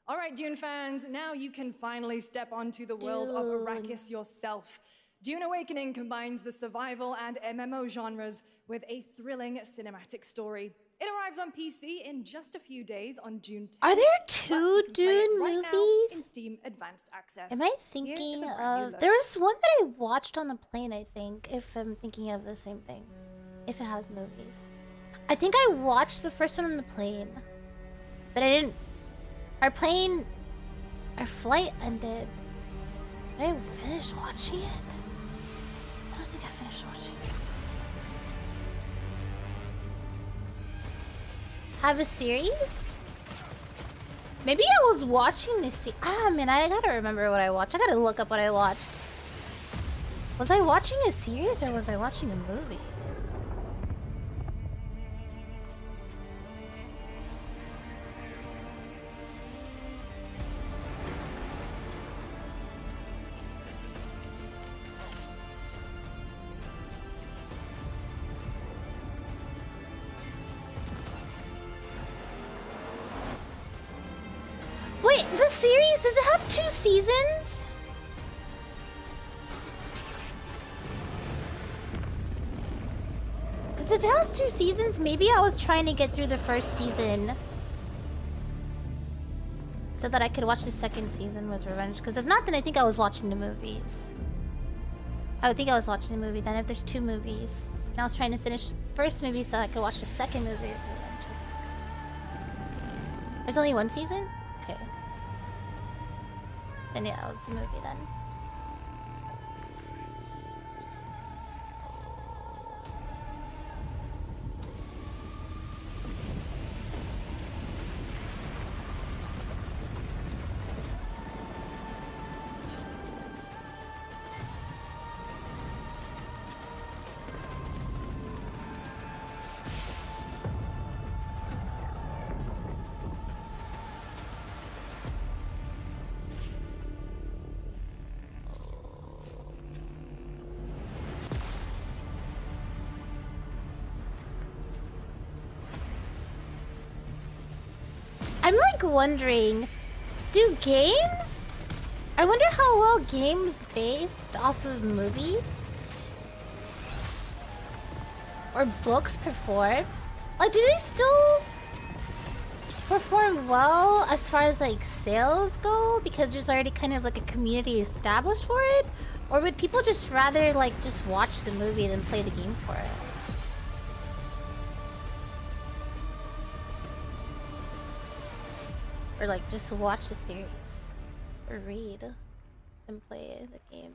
All right, Dune fans, now you can finally step onto the world of Arrakis yourself. Dune Awakening combines the survival and MMO genres with a thrilling cinematic story. It arrives on PC in just a few days on June 10th. Are there two Dune right movies? now in Steam Advanced Access. Am I Here is thinking a brand new of... look. There was one that I watched on the plane, I think, if I'm thinking of the same thing. If it has movies. I think I watched the first one on the plane. But I didn't... Our flight ended. I didn't finish watching it. I don't think I finished watching it. Have a series? Maybe I was watching this. Ah, man, I gotta remember what I watched. I gotta look up what I watched. Was I watching a series or was I watching a movie? Wait, the series, does it have 2 seasons? Because if it has 2 seasons, maybe I was trying to get through the first season so that I could watch the second season with Revenge. Because if not, then I think I was watching the movies. I would think I was watching the movie then if there's 2 movies. And I was trying to finish the first movie so I could watch the second movie with Revenge. There's only 1 season? Okay. Then yeah, it was the movie then. I'm like wondering, do games? I wonder how well games based off of movies or books perform. Like, do they still perform well as far as like sales go because there's already kind of like a community established for it? Or would people just rather like just watch the movie than play the game for it? Or like just watch the series or read and play the game.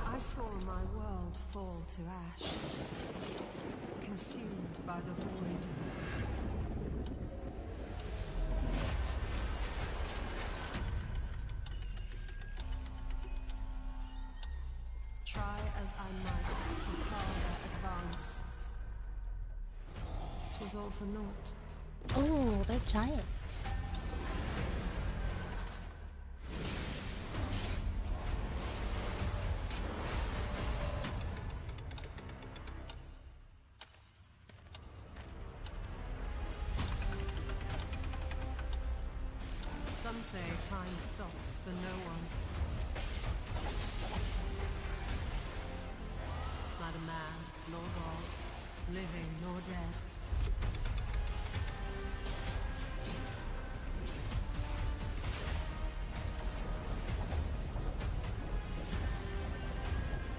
I saw my world fall to ash, consumed by the void. Try as I might to call their advance. 'Twas all for naught. Oh, they're giant. Some say time stops for no one. Neither man nor God, living nor dead.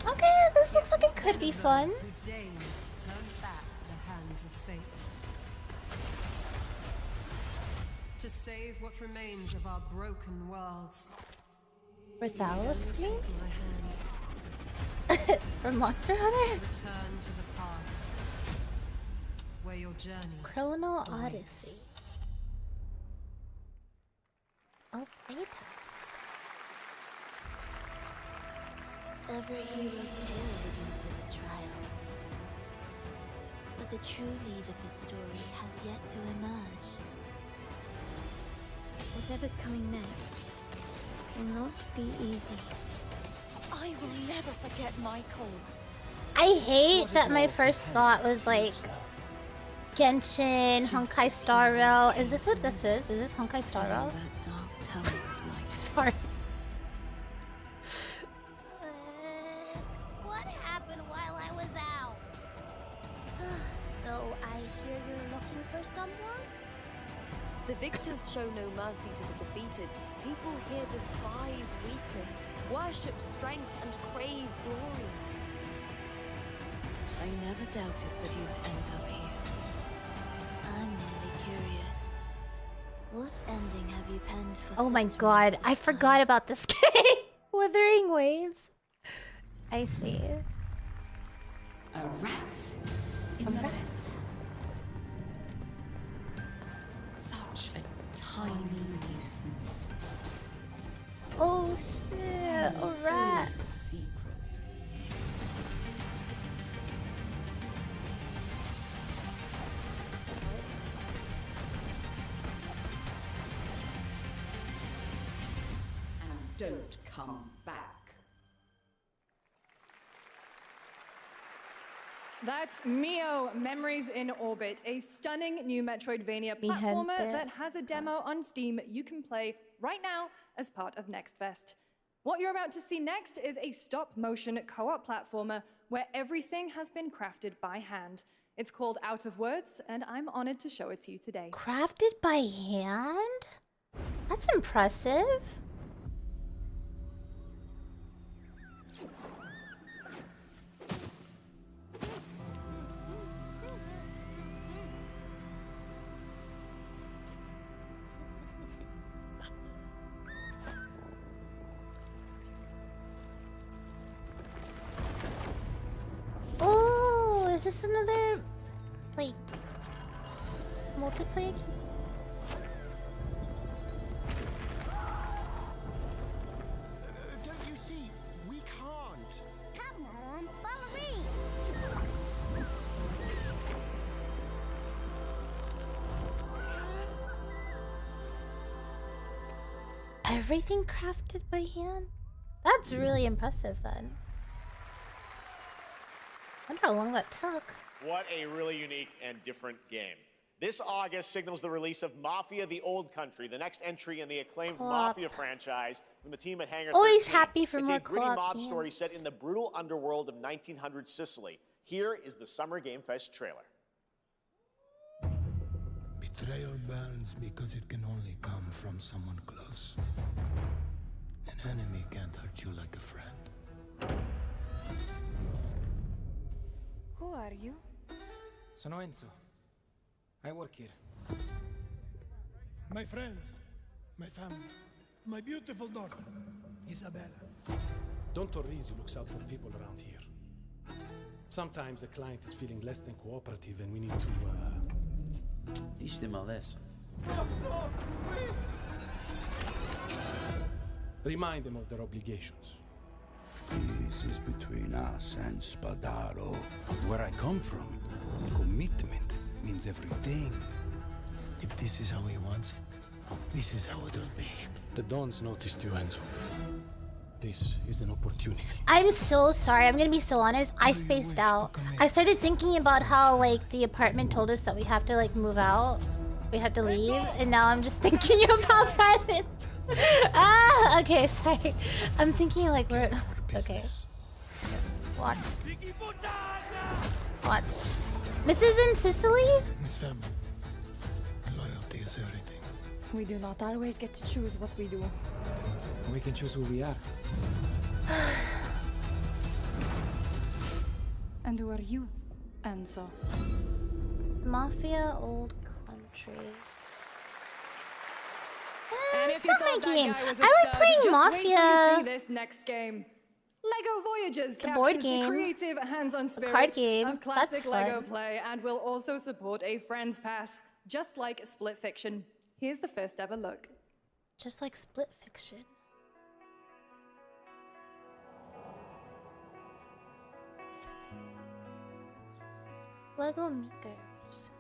Okay, this looks like it could be fun. Who deigned to turn back the hands of fate. To save what remains of our broken worlds. Without screen? Take my hand. From Monster Hunter? Return to the past. Where your journey Chrono awaits. Odyssey. Oh, playtest. Every hero's tale begins with a trial. But the true lead of the story has yet to emerge. Whatever's coming next, Cannot be easy. I will never forget my cause. I hate that my first thought was like Genshin, Honkai Star Rail. Is this what this is? Is this Honkai Star Rail? Sorry. What happened while I was out? So I hear you're looking for someone? The victors show no mercy to the defeated. People here despise weakness, worship strength, and crave glory. I never doubted that you'd end up here. I'm merely curious. What ending have you penned for Oh my centuries god, this I time? forgot about this game. Wuthering Waves. I see. A rat in A the rat. vest. Such a tiny nuisance. Oh shit, a rat. Full of secrets. And don't come back. That's Mio Memories in Orbit, a stunning new Metroidvania Mi platformer gente. that has a demo on Steam you can play right now as part of Next Fest. What you're about to see next is a stop-motion co-op platformer where everything has been crafted by hand. It's called Out of Words, and I'm honored to show it to you today. Crafted by hand? That's impressive. Oh, is this another, like, multiplayer game? Don't you see? We can't. Come on, follow me. Everything crafted by hand? That's really impressive then. I wonder how long that took. What a really unique and different game. This August signals the release of Mafia: The Old Country, the next entry in the acclaimed Co-op. Mafia franchise from the team at Hangar Always 13. happy for it's more a gritty co-op mob story games. set in the brutal underworld of 1900 Sicily. Here is the Summer Game Fest trailer. Betrayal burns because it can only come from someone close. An enemy can't hurt you like a friend. Who are you? Sono Enzo. I work here. My friends, my family, my beautiful daughter, Isabella. Don Torrisi looks out for people around here. Sometimes the client is feeling less than cooperative and we need to, teach them a lesson. remind them of their obligations. This is between us and Spadaro. Where I come from, commitment means everything. If this is how he wants it, this is how it'll be. The Dons noticed you, Enzo. This is an opportunity. I'm so sorry. I'm gonna be so honest. I spaced out. I started thinking about how like the apartment told us that we have to like move out. We have to leave, and now I'm just thinking about that. Ah, okay, sorry. I'm thinking like we're okay. Watch. Watch. This is in Sicily? It's family. Loyalty is everything. We do not always get to choose what we do. We can choose who we are. And who are you, Enzo? Mafia Old Country. And It's if you not my thought that game. guy was a I like stud, playing just wait till you Mafia. see this next game. Lego Voyages The board captures the game. creative hands-on spirit card game. of classic That's Lego fun. play and will also support a Friends Pass, just like Split Fiction. Here's the first ever look. Just like Split Fiction. Lego Makers.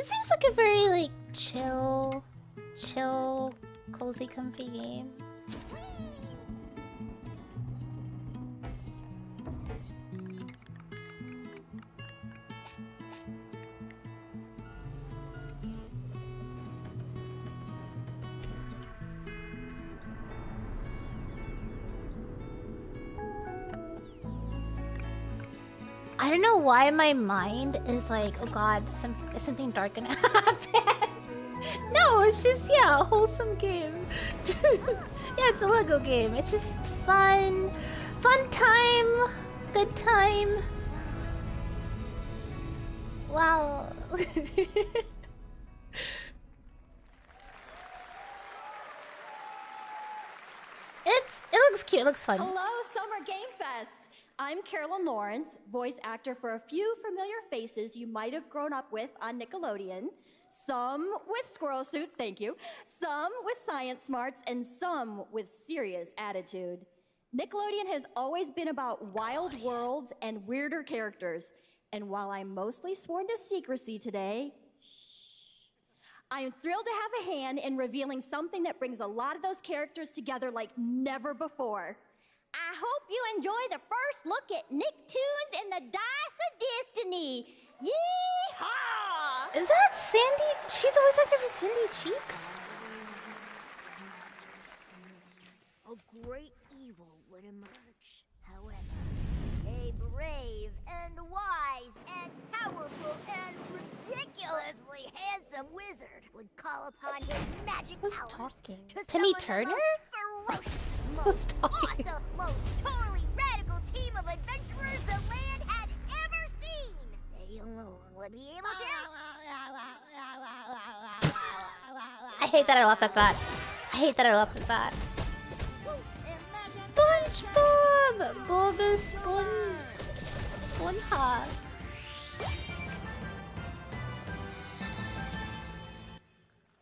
This seems like a very like chill, cozy, comfy game. I don't know why my mind is like, oh god, is something dark gonna happen? No, it's just, yeah, a wholesome game. Yeah, it's a Lego game. It's just fun. Fun time. Good time. Wow. It looks cute, it looks fun. Hello, Summer Game Fest! I'm Carolyn Lawrence, voice actor for a few familiar faces you might have grown up with on Nickelodeon. Some with squirrel suits, thank you. Some with science smarts, and some with serious attitude. Nickelodeon has always been about wild worlds and weirder characters. And while I'm mostly sworn to secrecy today, I am thrilled to have a hand in revealing something that brings a lot of those characters together like never before. I hope you enjoy the first look at Nicktoons and the Dice of Destiny. Yeehaw! Is that Sandy? She's always acting for Sandy Cheeks. A great evil would emerge. However, a brave and wise and powerful and ridiculously handsome wizard would call upon his magic powers to Timmy summon Turner? the most ferocious, most awesome, most totally radical team of adventurers the land had ever seen. They alone would be able to. I hate that I laughed at that. I hate that I laughed at that. SpongeBob! Bob is Sponha.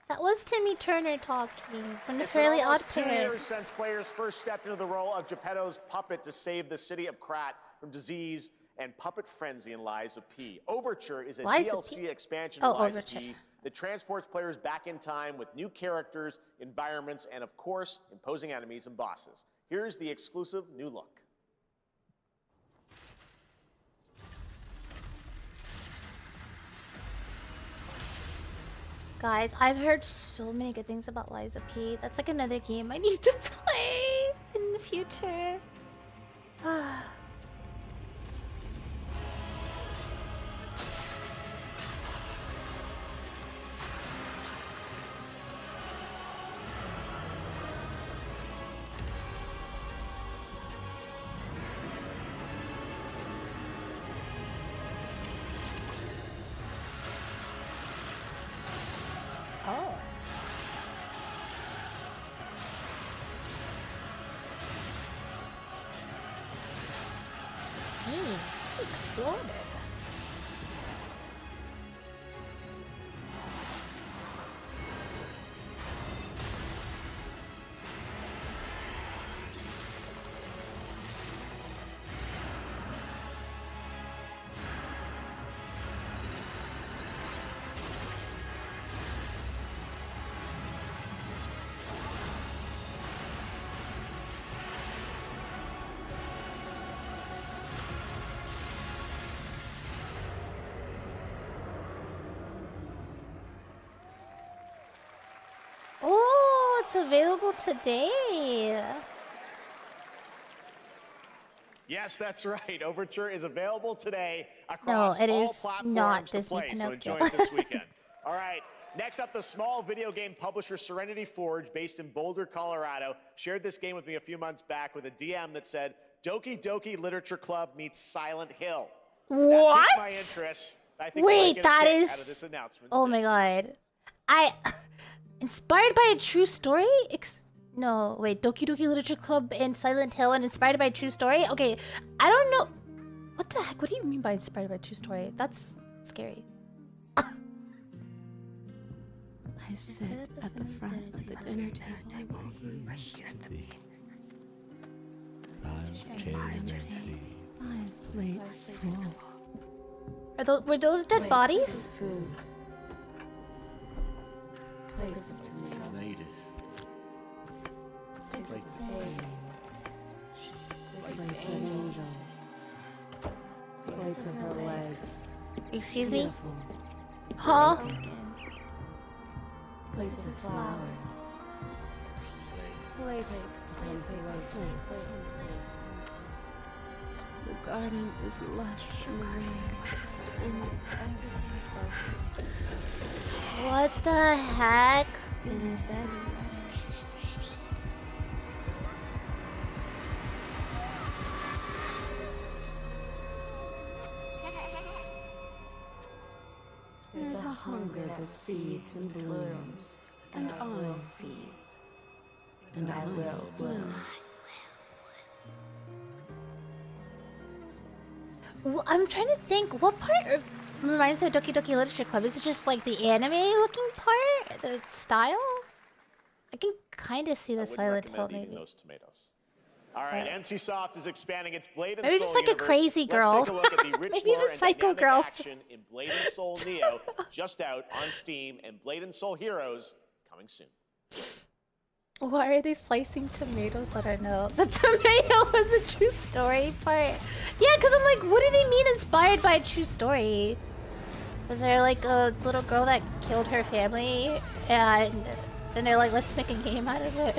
That was Timmy Turner talking from the It's been Fairly Odd almost 2 years Parents. since players first stepped into the role of Geppetto's puppet to save the city of Krat from disease and puppet frenzy in Lies of P. Overture is a Lies of DLC P? expansion Oh, of Lies Overture. of P that transports players back in time with new characters, environments, and of course, imposing enemies and bosses. Here's the exclusive new look. Guys, I've heard so many good things about Lies of P. That's like another game I need to play in the future. Oh. Hey, exploded. Oh, it's available today. Yes, that's right. Overture is available today across No, it all is platforms not to Disney play, so enjoy Pinocchio. it this weekend. All right, next up, the small video game publisher Serenity Forge, based in Boulder, Colorado, shared this game with me a few months back with a DM that said, Doki Doki Literature Club meets Silent Hill. That piqued my interest. I think we might Wait, get a that kick is. out of this announcement. Oh my god. Inspired by a true story? No, wait. Doki Doki Literature Club and Silent Hill and inspired by a true story? Okay, I don't know. What the heck? What do you mean by inspired by a true story? That's scary. I sit at the front of the dinner table. I used to be. Five plates full. Were those dead bodies? Food. Plates of tomatoes. Plates of hay. Plates of angels. Plates of her legs. Excuse me? Beautiful. Huh? Plates of flowers. Plates and plates. The garden is lush in the rain, and everything's focused. What the heck? Dinner's ready. There's a hunger that feeds and blooms, and I will feed, and I will bloom. Well, I'm trying to think, what part reminds me of Doki Doki Literature Club? Is it just like the anime-looking part? The style? I can kind of see the Silent Hill, maybe. Those tomatoes. All right, NCSoft is expanding its Blade and Maybe Soul just like a universe. crazy girl. Let's take a look at the rich Maybe lore the and psycho dynamic girls. action in Blade and Soul Neo, just out on Steam, and Blade and Soul Heroes coming soon. Why are they slicing tomatoes? I don't know. The tomato was a true story part. Yeah, because I'm like, what do they mean inspired by a true story? Was there like a little girl that killed her family and then they're like, let's make a game out of it?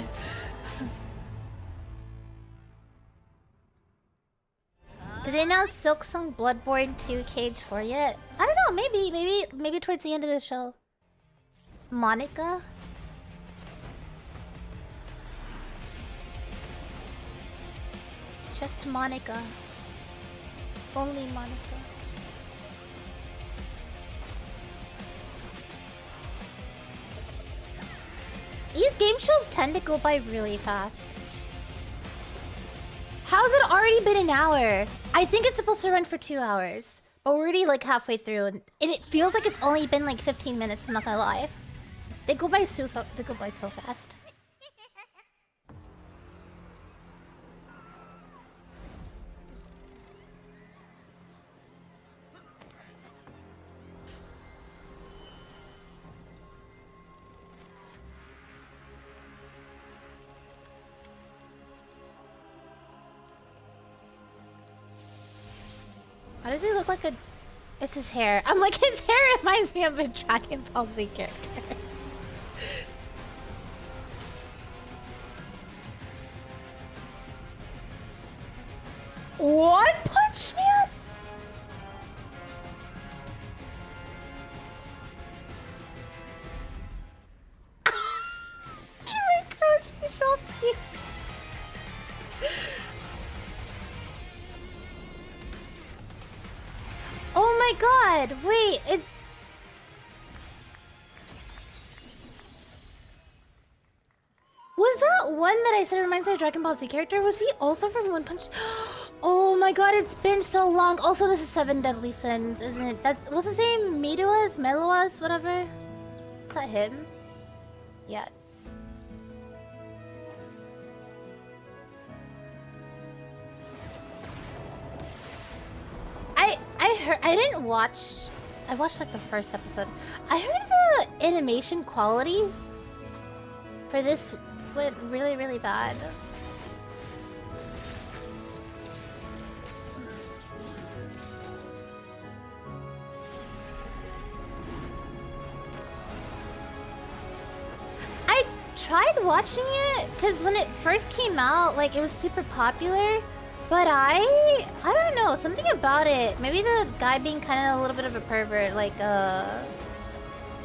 Did they announce Silksong Bloodborne 2 KH4 yet? I don't know, maybe towards the end of the show. Monica? Just Monica. Only Monica. These game shows tend to go by really fast. How's it already been an hour? I think it's supposed to run for 2 hours. But we're already like halfway through and it feels like it's only been like 15 minutes, I'm not gonna lie. They go by so fast. Why does he look like a... It's his hair. I'm like, his hair reminds me of a Dragon Ball Z character. One Punch Man? He like grocery shopping. Oh my god, wait, it's... Was that one that I said reminds me of a Dragon Ball Z character? Was he also from One Punch? Oh my god, it's been so long. Also, this is 7 Deadly Sins, isn't it? That's... What's his name? Meluas? Meluas? Whatever? Is that him? Yeah. I didn't watch... I watched like the first episode. I heard the animation quality for this went really, really bad. I tried watching it because when it first came out, like it was super popular. But I don't know, something about it. Maybe the guy being kind of a little bit of a pervert, like,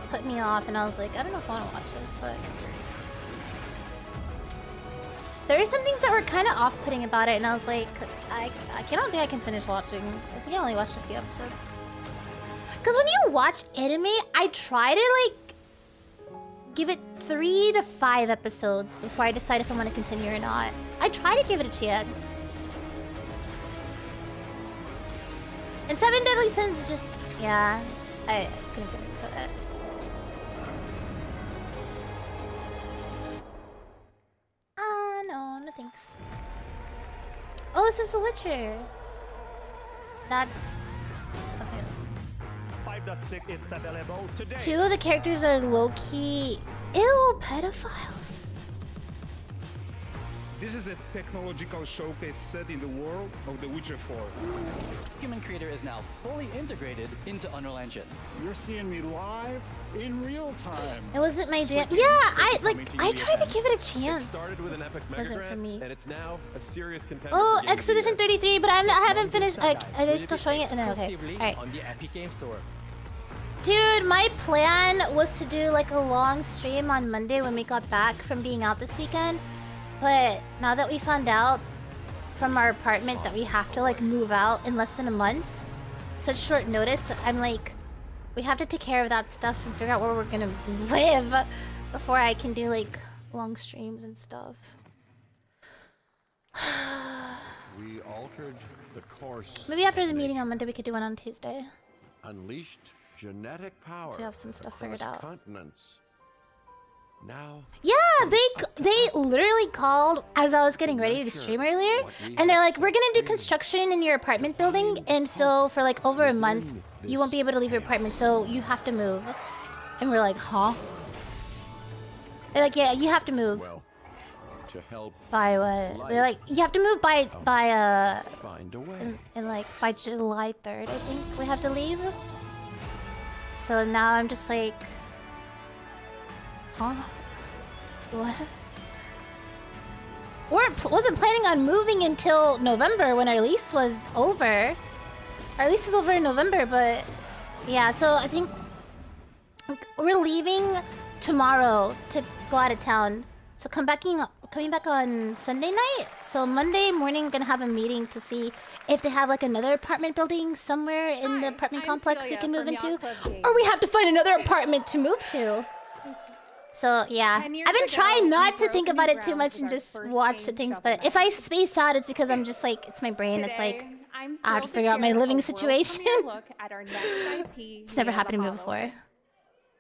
put me off, and I was like, I don't know if I want to watch this, but... There are some things that were kind of off-putting about it, and I was like, I don't think I can finish watching. I think I only watched a few episodes. Because when you watch anime, I try to, like, give it 3 to 5 episodes before I decide if I want to continue or not. I try to give it a chance. And 7 Deadly Sins is just... Yeah. I couldn't get into it. No thanks. Oh, this is The Witcher. That's... something else. 5.6 is available today. 2 of the characters are low-key Ew, pedophiles. This is a technological showcase set in the world of The Witcher 4. Human Creator is now fully integrated into Unreal Engine. You're seeing me live in real time. It wasn't my jam. Yeah, I tried to give it a chance. It started with an epic Wasn't for me. and it's now a serious contender. Oh, for Game of the Expedition Year. 33, but I haven't finished. Are they still showing it? No, okay. All right. On the Epic Game Store. Dude, my plan was to do like a long stream on Monday when we got back from being out this weekend. But now that we found out from our apartment that we have to like move out in less than a month, such short notice, I'm like, we have to take care of that stuff and figure out where we're gonna live before I can do like long streams and stuff. We altered the course. Maybe after the meeting on Monday we could do one on Tuesday. Unleashed genetic power. To have some stuff figured out. Continents. Now. Yeah, they literally called as I was getting ready to stream earlier, and they're like, "We're gonna do construction in your apartment building, and so for like over a month, you won't be able to leave your apartment, so you have to move." And we're like, "Huh?" They're like, "Yeah, you have to move." Well, to help. By what? They're like, "You have to move by find a way." in like by July 3rd, I think we have to leave. So now I'm just like, huh? What? Wasn't planning on moving until November when our lease was over. Our lease is over in November, but yeah, so I think we're leaving tomorrow to go out of town. So coming back on Sunday night. So Monday morning, I'm gonna have a meeting to see if they have like another apartment building somewhere in the apartment complex we can move into, or we have to find another apartment to move to. So yeah, I've been trying not to think about it too much and just watch the things, but if I space out, it's because I'm just like, it's my brain. It's like, I have to figure out my living situation. It's never happened to me before.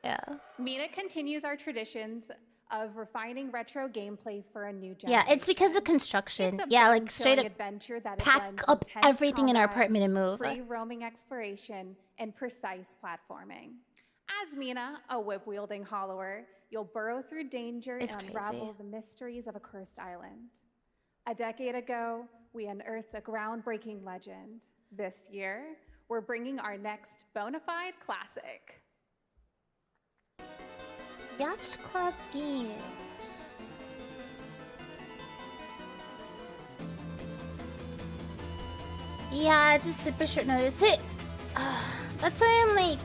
Yeah. Mina continues our traditions of refining retro gameplay for a new generation. Yeah, it's because of construction. Yeah, like straight up pack up everything in our apartment and move. Free roaming exploration and precise platforming. As Mina, a whip-wielding hollower, you'll burrow through danger and unravel the mysteries of a cursed island. A decade ago, we unearthed a groundbreaking legend. This year, we're bringing our next bona fide classic. Yacht Club Games. Yeah, it's a super short notice. That's why I'm like,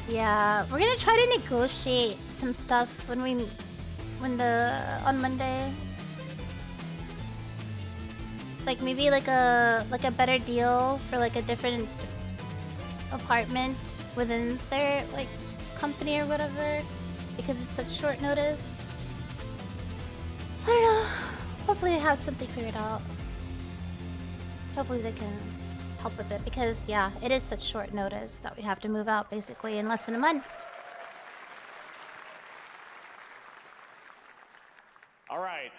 yeah, we're gonna try to negotiate some stuff on Monday. Like maybe like a better deal for like a different apartment within their like company or whatever, because it's such short notice. I don't know. Hopefully they have something figured out. Hopefully they can help with it, because yeah, it is such short notice that we have to move out basically in less than a month. All right,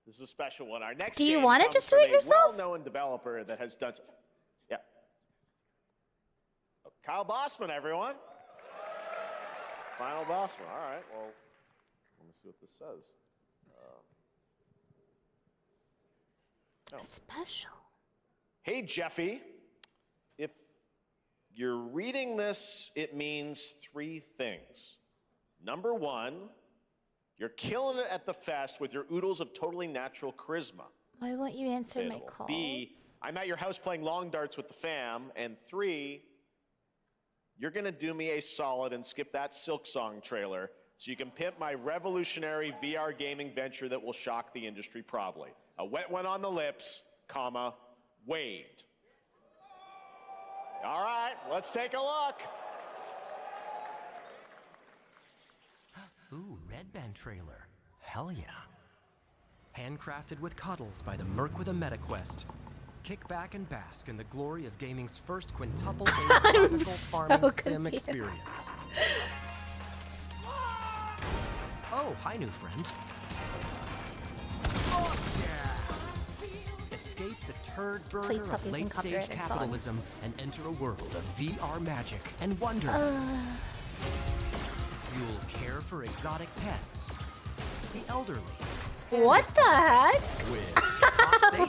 this is a special one. Our next. Do you want to just do it yourself? Well-known developer that has done. Yeah. Oh, Kyle Bossman, everyone. Final Bossman. All right. Well, let me see what this says. Special. Hey, Jeffy. If you're reading this, it means 3 things. Number 1, you're killing it at the fest with your oodles of totally natural charisma. Why won't you answer my call? B, I'm at your house playing long darts with the fam. And 3, you're gonna do me a solid and skip that Silk Song trailer so you can pimp my revolutionary VR gaming venture that will shock the industry probably. A wet one on the lips, comma, waved. All right, let's take a look. Ooh, Red Band trailer. Hell yeah. Handcrafted with cuddles by the Merc with a MetaQuest. Kick back and bask in the glory of gaming's first quintuple tropical farming sim experience. Oh, hi, new friend. Oh, yeah. Escape the turd burner of late-stage capitalism and enter a world of VR magic and wonder. for exotic pets. The elderly. What the heck? With hot Satan.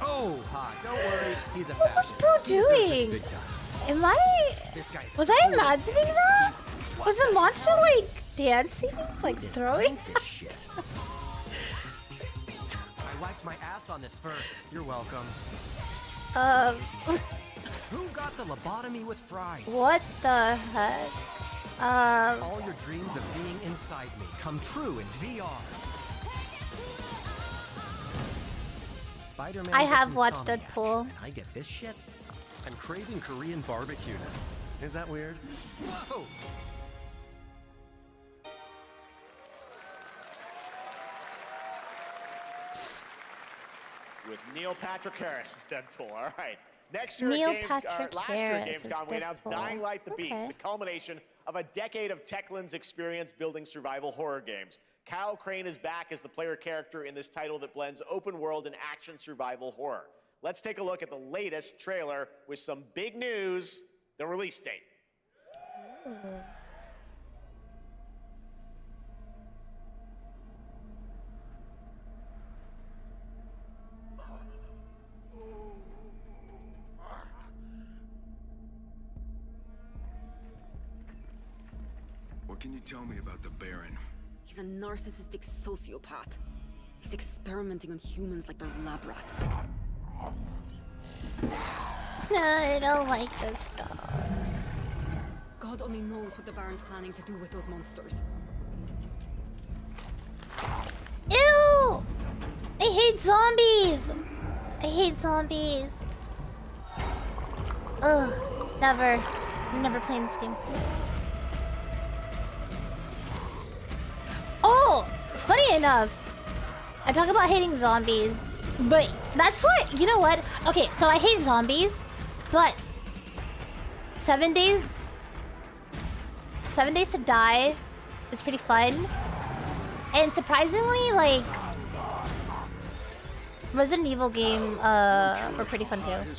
Oh, hi, don't worry. He's a What's bastard. bro He deserves this doing? big time. Am I? This guy's Was I imagining that? Was the monster like dancing, like throwing? This shit. I wiped my ass on this first. You're welcome. Who got the lobotomy with fries? What the heck? All your dreams of being inside me come true in VR. Spider-Man I gets have watched Insomniac, Deadpool. and I get this shit? I'm craving Korean barbecue now. Is that weird? Whoa! With Neil Patrick Harris as Deadpool. All right. Next year Neil at Patrick last year at Harris as Gamescom, we announced Deadpool. Dying Light the Beast, Okay. the culmination of a decade of Techland's experience building survival horror games. Kyle Crane is back as the player character in this title that blends open world and action survival horror. Let's take a look at the latest trailer with some big news, the release date. What can you tell me about the Baron? He's a narcissistic sociopath. He's experimenting on humans like they're lab rats. I don't like this guy. God only knows what the Baron's planning to do with those monsters. Ew! I hate zombies! I hate zombies. Ugh. Never. I'm never playing this game. Oh! Funny enough, I talk about hating zombies, but that's what, you know what? Okay, so I hate zombies, but 7 days to Die is pretty fun. And surprisingly, like, Resident Evil game were pretty fun too.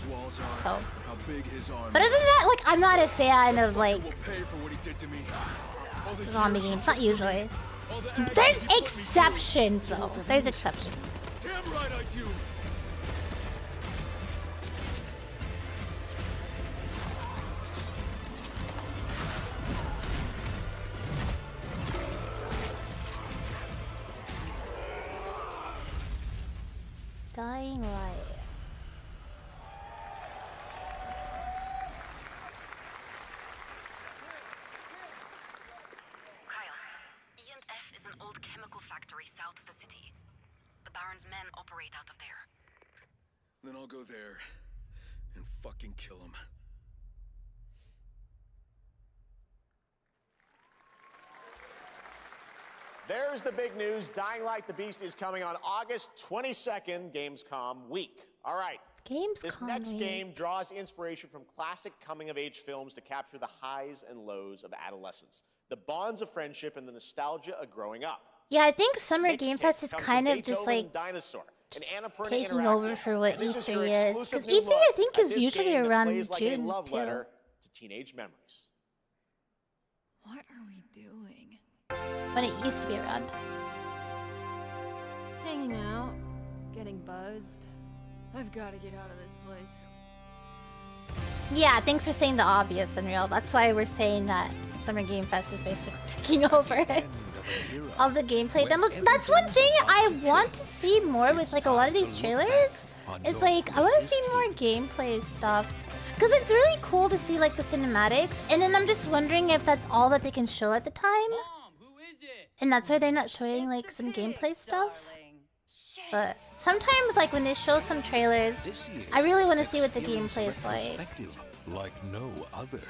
So, but other than that, like, I'm not a fan of like zombie games. Not usually. There's exceptions though. There's exceptions. Damn right I do. Dying Light. E&F is an old chemical factory south of the city. The Baron's men operate out of there. Then I'll go there and fucking kill him. There's the big news. Dying Light the Beast is coming on August 22nd, Gamescom week. All right. This next game draws inspiration from classic coming-of-age films to capture the highs and lows of adolescence, the bonds of friendship, and the nostalgia of growing up. Yeah, I think Summer Game Mixtape Fest is comes kind from of just Beethoven like Dinosaur, an Annapurna taking Interactive. over for what And this is your E3 is. exclusive Because new E3 look I think at is this usually game that around plays like a June love too. letter to teenage memories. What are we doing? When it used to be around. Hanging out, getting buzzed. I've got to get out of this place. Yeah, thanks for saying the obvious, Unreal. That's why we're saying that Summer Game Fest is basically taking over it. All the gameplay demos. That's one thing I want to see more with like a lot of these trailers. It's like I want to see more gameplay stuff. Because it's really cool to see like the cinematics. And then I'm just wondering if that's all that they can show at the time. And that's why they're not showing like some gameplay stuff. But sometimes like when they show some trailers, I really want to see what the gameplay is like. Like no other.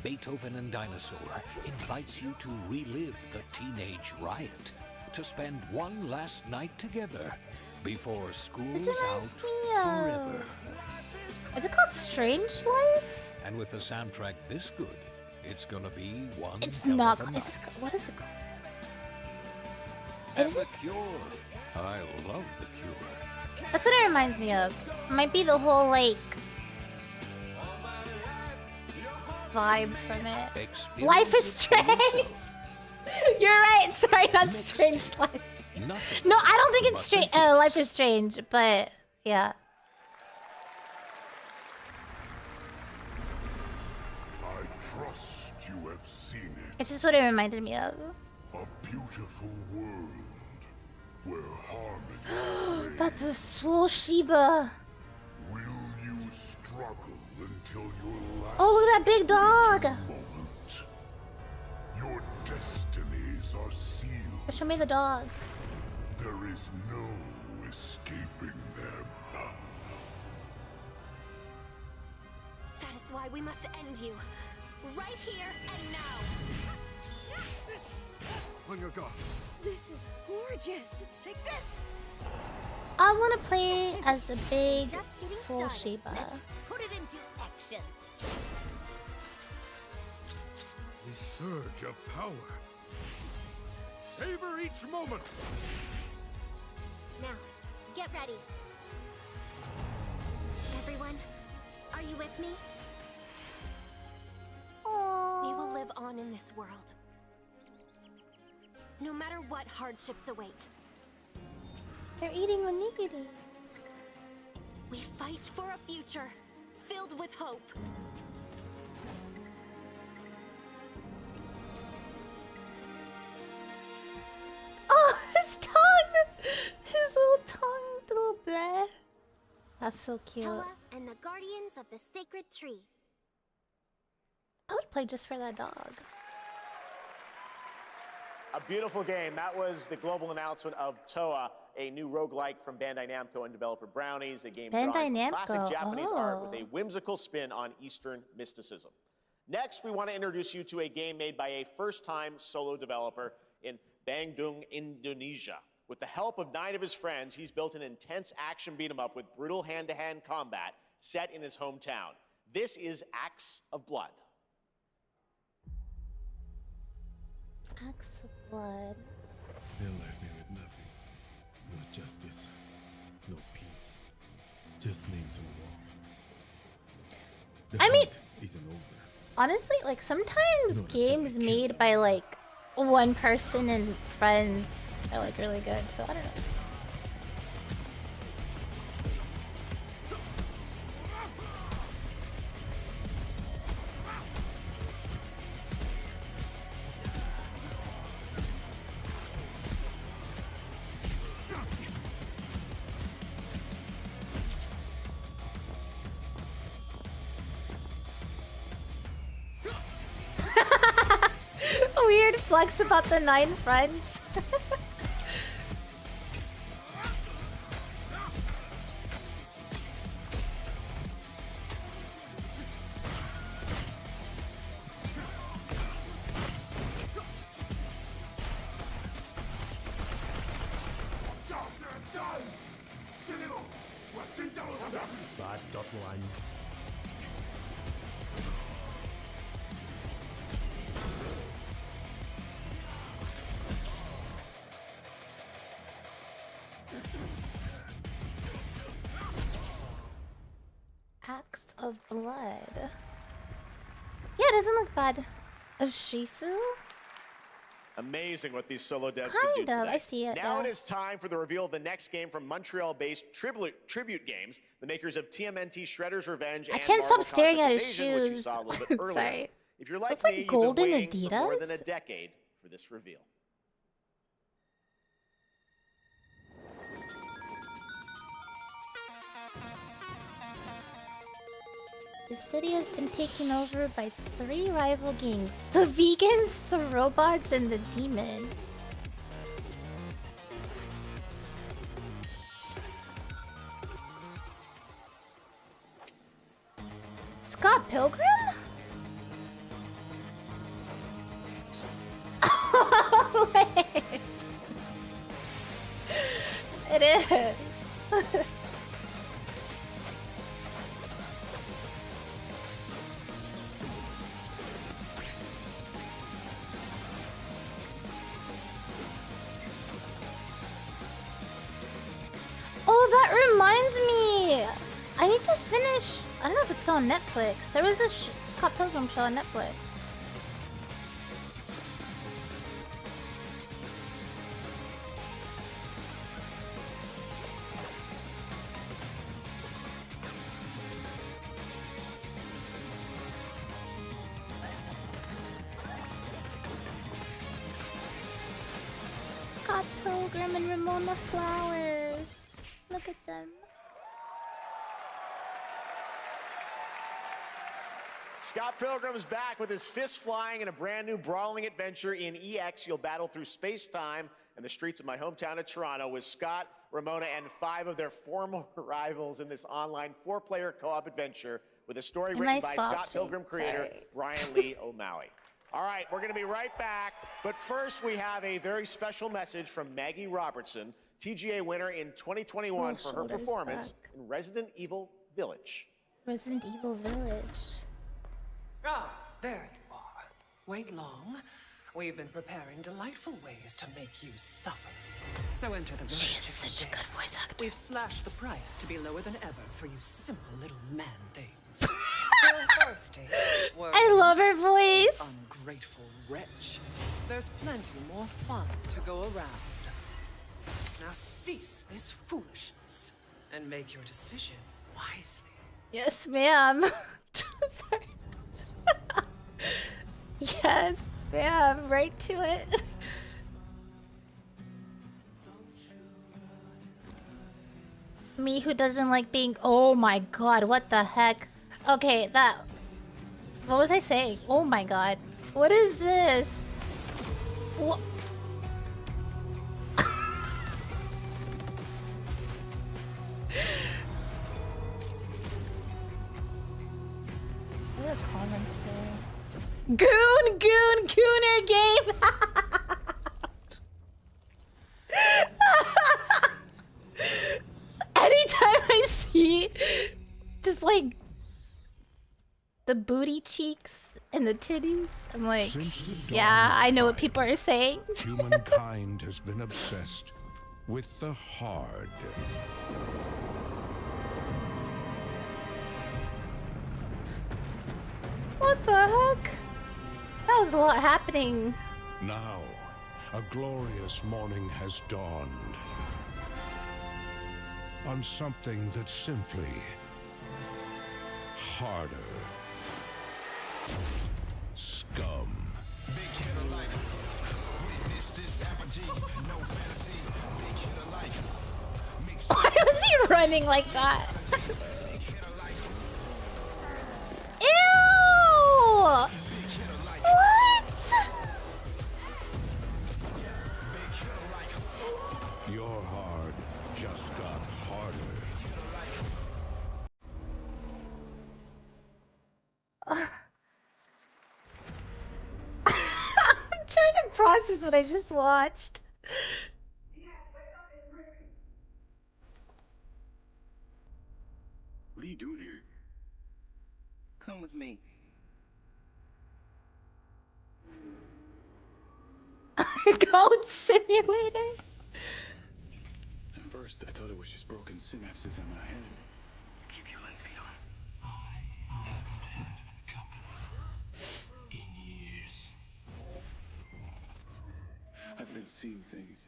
Beethoven and Dinosaur invites you to relive the teenage riot, to spend one last night together before school's out forever. Is it called Strange Life? And with a soundtrack this good, it's gonna be one It's hell not. of a It's, what is it called? And Is The it? Cure. I love The Cure. That's what it reminds me of. Might be the whole like vibe from it. Life is Strange. Wait, sorry, not Strange Life. No, I don't think it's strange. Life is Strange, but yeah. I trust you have seen it. It's just what it reminded me of. A beautiful world where harmony That's a Soul Shiba. will you struggle until your last Oh, look at that big dog. moment. Your destinies are sealed. Show me the dog. There is no escaping them. That is why we must end you. Right here and now. On your guard. This is gorgeous. Take this. I want to play as a big Just getting Soul started. Shiba. Let's put it into action. The surge of power. Savor each moment. Now, get ready. Everyone, are you with me? We will live on in this world. No matter what hardships await. They're eating onigiri. We fight for a future filled with hope. Oh, his tongue! His little tongue, the little bleh. That's so cute. Toa and the Guardians of the Sacred Tree. I would play just for that dog. A beautiful game. That was the global announcement of Toa, a new roguelike from Bandai Namco and developer Brownies, a game Bandai drawing from Namco, classic Japanese art with a oh. whimsical spin on Eastern mysticism. Next, we want to introduce you to a game made by a first-time solo developer in Bandung, Indonesia. With the help of 9 of his friends, he's built an intense action beat-em-up with brutal hand-to-hand combat set in his hometown. This is Acts of Blood. Acts of Blood. They left me with nothing. No justice. No peace. Just names on the wall. The I mean, hunt isn't over. honestly, like sometimes games made by like one person and friends are like really good, so I don't know. Weird flex about the 9 friends. Bad dotline. Acts of Blood. Yeah, it doesn't look bad. Of Shifu? Amazing what these solo devs Kind can do of, today. I see it, Now yeah. it is time for the reveal of the next game from Montreal-based Tribute Games, the makers of TMNT Shredder's Revenge I and can't stop Marvel staring Cosmic at his Invasion, which you shoes. saw a little bit earlier. Sorry. If you're like Looks like me, you've golden been waiting for more Adidas. than a decade for this reveal. The city has been taken over by 3 rival gangs. The vegans, the robots, and the demons. Scott Pilgrim? Oh, wait. It is. Oh, that reminds me. I need to finish. I don't know if it's still on Netflix. There was a Scott Pilgrim show on Netflix. Pilgrim and Ramona Flowers. Look at them. Scott Pilgrim's back with his fists flying in a brand new brawling adventure in EX. You'll battle through space-time and the streets of my hometown of Toronto with Scott, Ramona, and 5 of their former rivals in this online 4-player co-op adventure with a story written by Scott Pilgrim creator Brian Lee O'Malley. All right, we're going to be right back, but first we have a very special message from Maggie Robertson, TGA winner in 2021 for her performance in Resident Evil Village. Resident Evil Village. Ah, there you are. Wait long. We've been preparing delightful ways to make you suffer. So enter the village. She is such a good voice actor. We've slashed the price to be lower than ever for you simple little man things. Still thirsty? I love her voice. Ungrateful wretch. There's plenty more fun to go around. Now cease this foolishness and make your decision wisely. Yes, ma'am. Sorry. Yes, ma'am. Right to it. Me who doesn't like being... Oh my god, what the heck? Okay, that... What was I saying? Oh my god. What is this? What? What do the comments say? Gooner game! Anytime I see just like the booty cheeks and the titties, I'm like, yeah, I know what people are saying. Humankind has been obsessed with the hard. What the heck? That was a lot happening. Now, a glorious morning has dawned on something that's simply harder. Scum. Why was he running like that? Ew! What? Your hard just got harder. I'm trying to process what I just watched. What are you doing here? Come with me. Goat simulator? At first, I thought it was just broken synapses in my head. Keep your lens feet on. I haven't had company in years. I've been seeing things.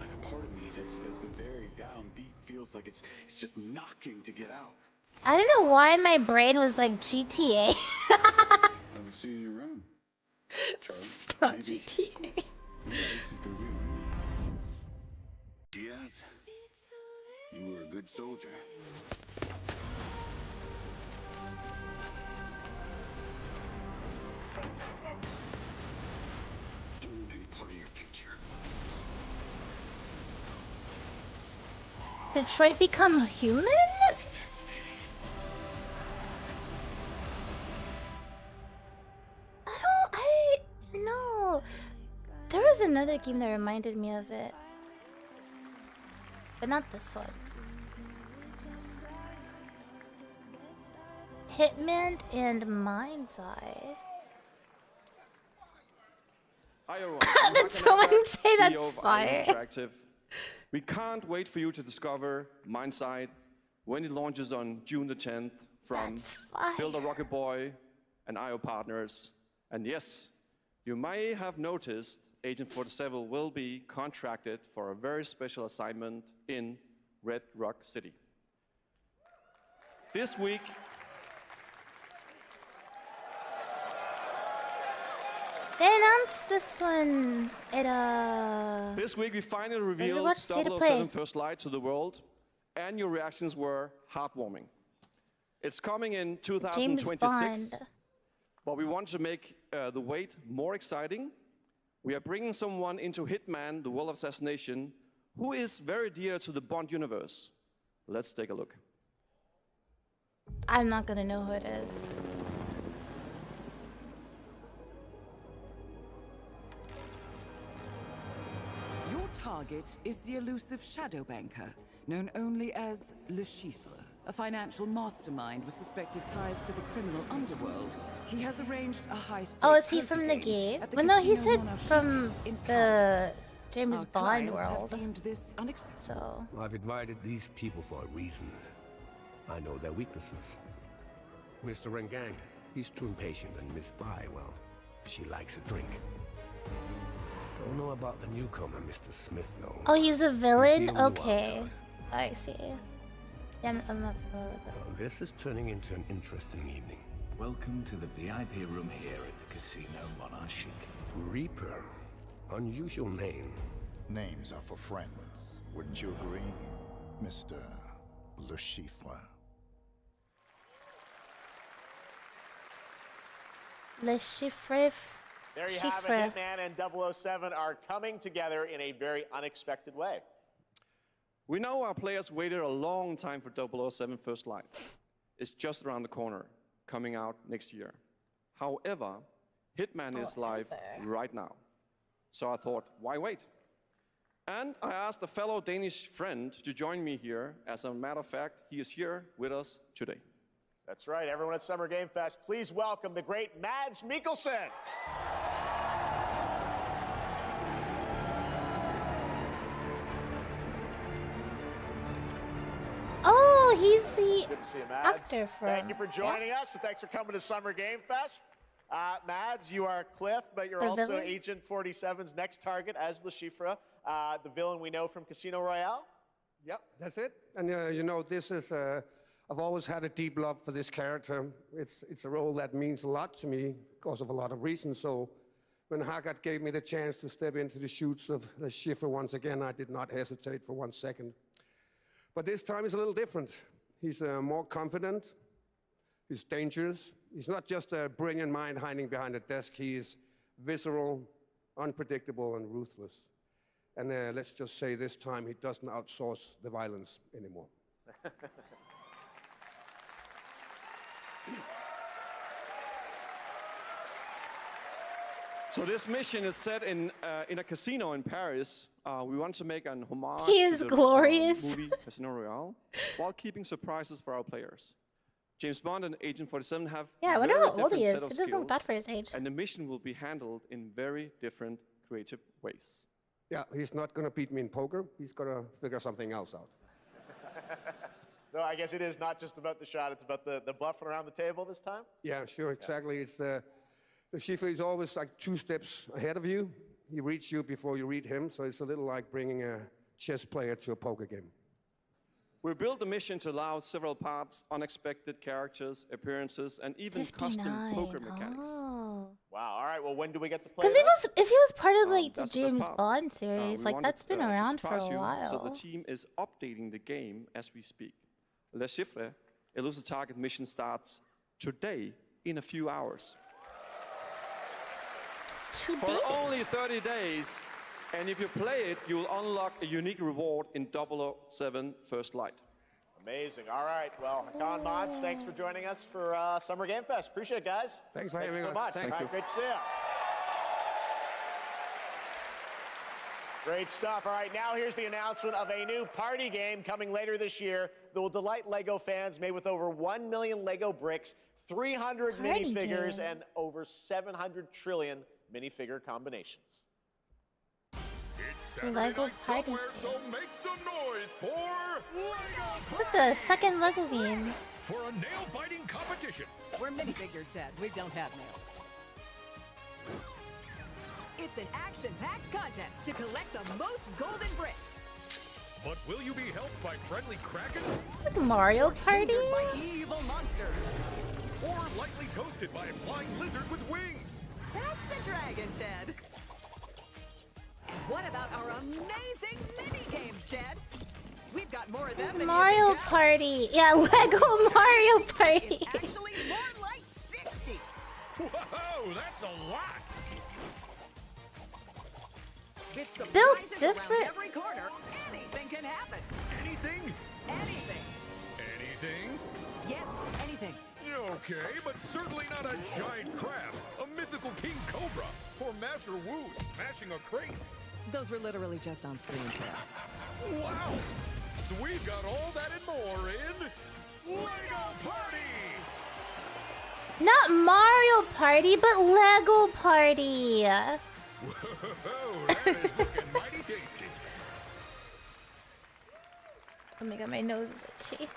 Like a part of me that's been buried down deep feels like it's just knocking to get out. I don't know why my brain was like GTA. I was seeing you around. Charlie, Not GTA. Maybe this is the real me. Diaz, you were a good soldier. Don't ruin any part of your future. Did Troy become human? No. There was another game that reminded me of it. But not this one. Hitman and Mind's Eye. Hi everyone. Did someone say that's CEO of fire? Interactive. We can't wait for you to discover Mind's Eye when it launches on June the 10th from Build a Rocket Boy and IO partners. And yes, you may have noticed Agent 47 will be contracted for a very special assignment in Red Rock City. This week, They announced this one at This week we finally revealed Overwatch State of Play. 007 First Light to the world, and your reactions were heartwarming. It's coming in 2026, but we want to make the wait more exciting. We are bringing someone into Hitman, the World of Assassination, who is very dear to the Bond universe. Let's take a look. I'm not gonna know who it is. Your target is the elusive shadow banker, known only as Le Chiffre, a financial mastermind with suspected ties to the criminal underworld. He has arranged a heist. Oh, is he from the game? Well, no, he said from the James Bond world. So I've invited these people for a reason. I know their weaknesses. Mr. Rengang, he's too impatient, and Miss Bai, well, she likes a drink. Don't know about the newcomer, Mr. Smith, though. oh, he's a villain? Okay. I see. Yeah, I'm not familiar with that. Well, this is turning into an interesting evening. Welcome to the VIP room here at the Casino Monarchique. Reaper. Unusual name. Names are for friends. Wouldn't you agree, Mr. Le Chiffre? Le Chiffre. There you have it. Hitman and 007 are coming together in a very unexpected way. We know our players waited a long time for 007 First Light. It's just around the corner, coming out next year. However, Hitman is live right now. So I thought, why wait? And I asked a fellow Danish friend to join me here. As a matter of fact, he is here with us today. That's right, everyone at Summer Game Fest, please welcome the great Mads Mikkelsen. Oh, he's the Good to see you, Mads. actor from. Thank you for joining us, and thanks for coming to Summer Game Fest. Mads, you are Cliff, but you're also villain? Agent 47's next target as Le Chiffre, the villain we know from Casino Royale. Yep, that's it. And you know, this is, I've always had a deep love for this character. It's a role that means a lot to me because of a lot of reasons. So when Haggard gave me the chance to step into the shoots of Le Chiffre once again, I did not hesitate for 1 second. But this time is a little different. He's more confident. He's dangerous. He's not just a brilliant mind hiding behind a desk. He is visceral, unpredictable, and ruthless. And let's just say this time he doesn't outsource the violence anymore. So this mission is set in a casino in Paris. We want to make an homage He is to the glorious. movie Casino Royale while keeping surprises for our players. James Bond and Agent 47 have Yeah, I wonder very how old he different is. set of He doesn't look bad skills, for his age. and the mission will be handled in very different creative ways. Yeah, he's not going to beat me in poker. He's going to figure something else out. So I guess it is not just about the shot, it's about the bluffing around the table this time? Yeah, sure, exactly. It's the Chiffre is always like 2 steps ahead of you. He reads you before you read him, so it's a little like bringing a chess player to a poker game. We built the mission to allow several parts, unexpected characters, appearances, and even custom poker mechanics. Oh. Wow, all right, well, when do we get to play Because this? if he was part of like the That's the best James part. Bond We series, like wanted, that's been to around for surprise a you, while. So the team is updating the game as we speak. Le Chiffre, Elusive Target mission starts today in a few hours. For only 30 days, and if you play it, you will unlock a unique reward in 007 First Light. Amazing. All right. Well, Hakan Mods, thanks for joining us for Summer Game Fest. Appreciate it, guys. Thanks for Thank having you so us. much. Thank All right, you. great to see you. Great stuff. All right, now here's the announcement of a new party game coming later this year that will delight LEGO fans, made with over 1 million LEGO bricks, 300 Party minifigures, game. and over 700 trillion minifigure combinations. Lego party. So make some noise for Is it the second Lego game? for a nail-biting competition. We're minifigures, Dad. We don't have nails. It's an action-packed contest to collect the most golden bricks. But will you be helped by friendly krakens? It's like Mario Party. Hindered by evil monsters. Or lightly toasted by a flying lizard with wings? That's a dragon, Ted. And what about our amazing mini games, Ted? We've got more of them It's than Mario you can count. Party. Yeah, Lego Mario Party. It's actually more like 60. Whoa, that's a lot. With Built surprises different. around every corner, anything can happen. Anything? Anything. Anything? Yes, anything. Okay, but certainly not a giant crab, a mythical king cobra, or Master Wu smashing a crate. Those were literally just on screen, Ted. Wow! We've got all that and more in Lego Party! Not Mario Party, but Lego Party. Whoa, that is looking mighty tasty. Oh my god, my nose is itchy.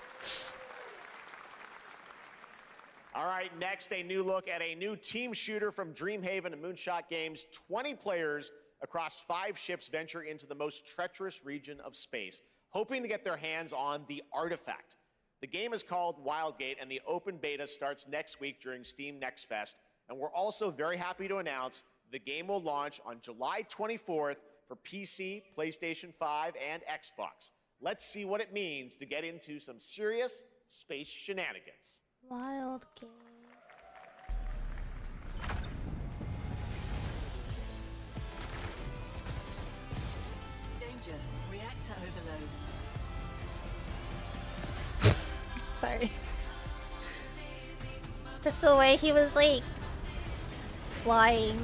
All right, next, a new look at a new team shooter from Dreamhaven and Moonshot Games. 20 players across 5 ships venture into the most treacherous region of space, hoping to get their hands on the artifact. The game is called Wildgate, and the open beta starts next week during Steam Next Fest. And we're also very happy to announce the game will launch on July 24th for PC, PlayStation 5, and Xbox. Let's see what it means to get into some serious space shenanigans. Wild game. Danger. Reactor overload. Sorry. Just the way he was like flying.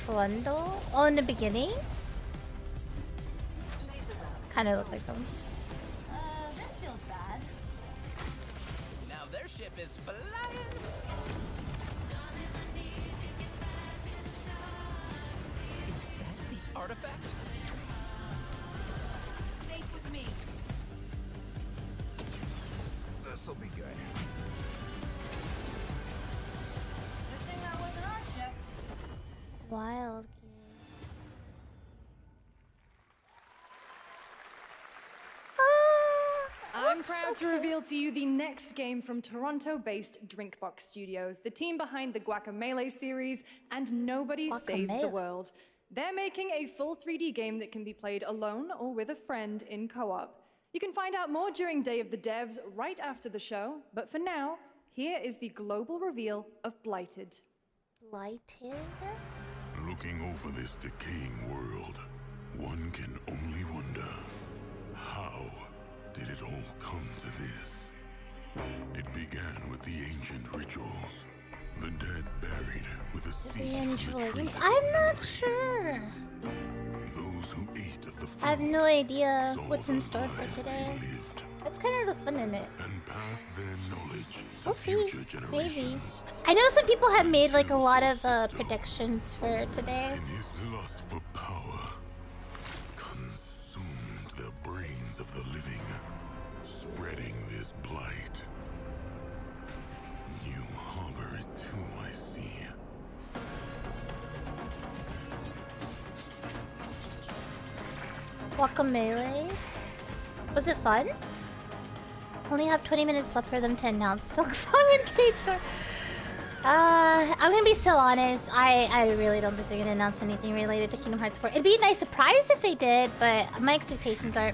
Trundle? Oh, in the beginning? Kind of looked like him. This feels bad. Now their ship is flying. Is that the artifact? Safe with me. This'll be good. Good thing that wasn't our ship. Wild game. I'm proud to reveal to you the next game from Toronto-based Drinkbox Studios, the team behind the Guacamelee series and Nobody Saves the Guacamelee. World. They're making a full 3D game that can be played alone or with a friend in co-op. You can find out more during Day of the Devs right after the show, but for now, here is the global reveal of Blighted. Blighted? Looking over this decaying world, one can only wonder, how did it all come to this? It began with the ancient rituals, the dead buried with a seed from the trees. I'm not sure. Those who ate of the I have fruit no idea saw what's in the store for lives today. they lived That's kind of the fun in it. and passed their knowledge to We'll see. future Maybe. generations. I know some people have made like a lot of predictions for today. In his lust for power, consumed the brains of the living, spreading this blight. You harbor it too, I see. Guacamelee. Was it fun? Only have 20 minutes left for them to announce Silk Song and KH4. I'm gonna be so honest. I really don't think they're gonna announce anything related to Kingdom Hearts 4. It'd be a nice surprise if they did, but my expectations are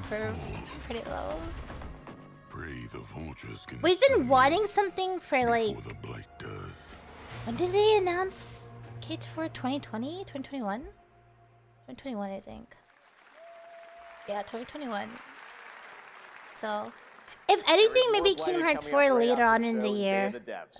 pretty low. Pray the vultures can We've been wanting something for like. before the blight does. When did they announce KH4? 2020? 2021? 2021, I think. Yeah, 2021. So, if anything, maybe Kingdom Hearts 4 later on in the year.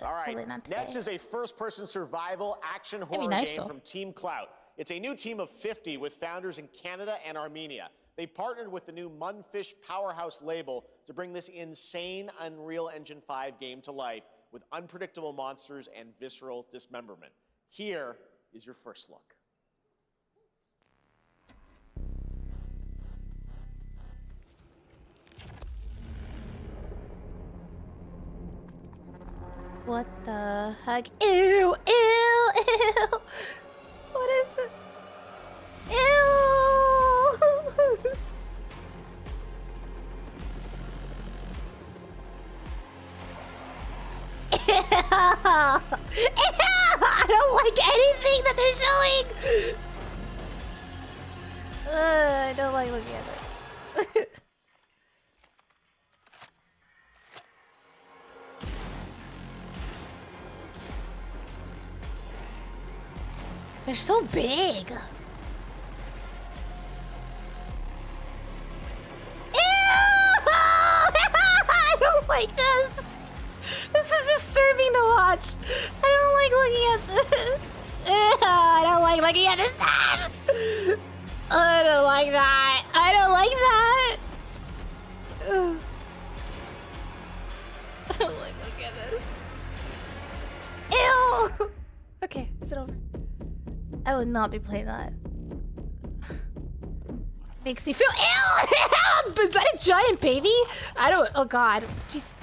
All right, Probably not today. next is a first-person survival action be horror nice, game though. from Team Clout. It's a new team of 50 with founders in Canada and Armenia. They partnered with the new Munfish Powerhouse label to bring this insane Unreal Engine 5 game to life with unpredictable monsters and visceral dismemberment. Here is your first look. What the heck? Ew! Ew! Ew! What is it? Ew! I don't like anything that they're showing. I don't like looking at it. They're so big. Ew! I don't like this. This is disturbing to watch. I don't like looking at this. I don't like looking at this stuff. I don't like that. I don't like that. Ugh. I don't like looking at this. Ew. Okay, is it over? I would not be playing that. Makes me feel ill. Is that a giant baby? I don't. Oh God. Jeez.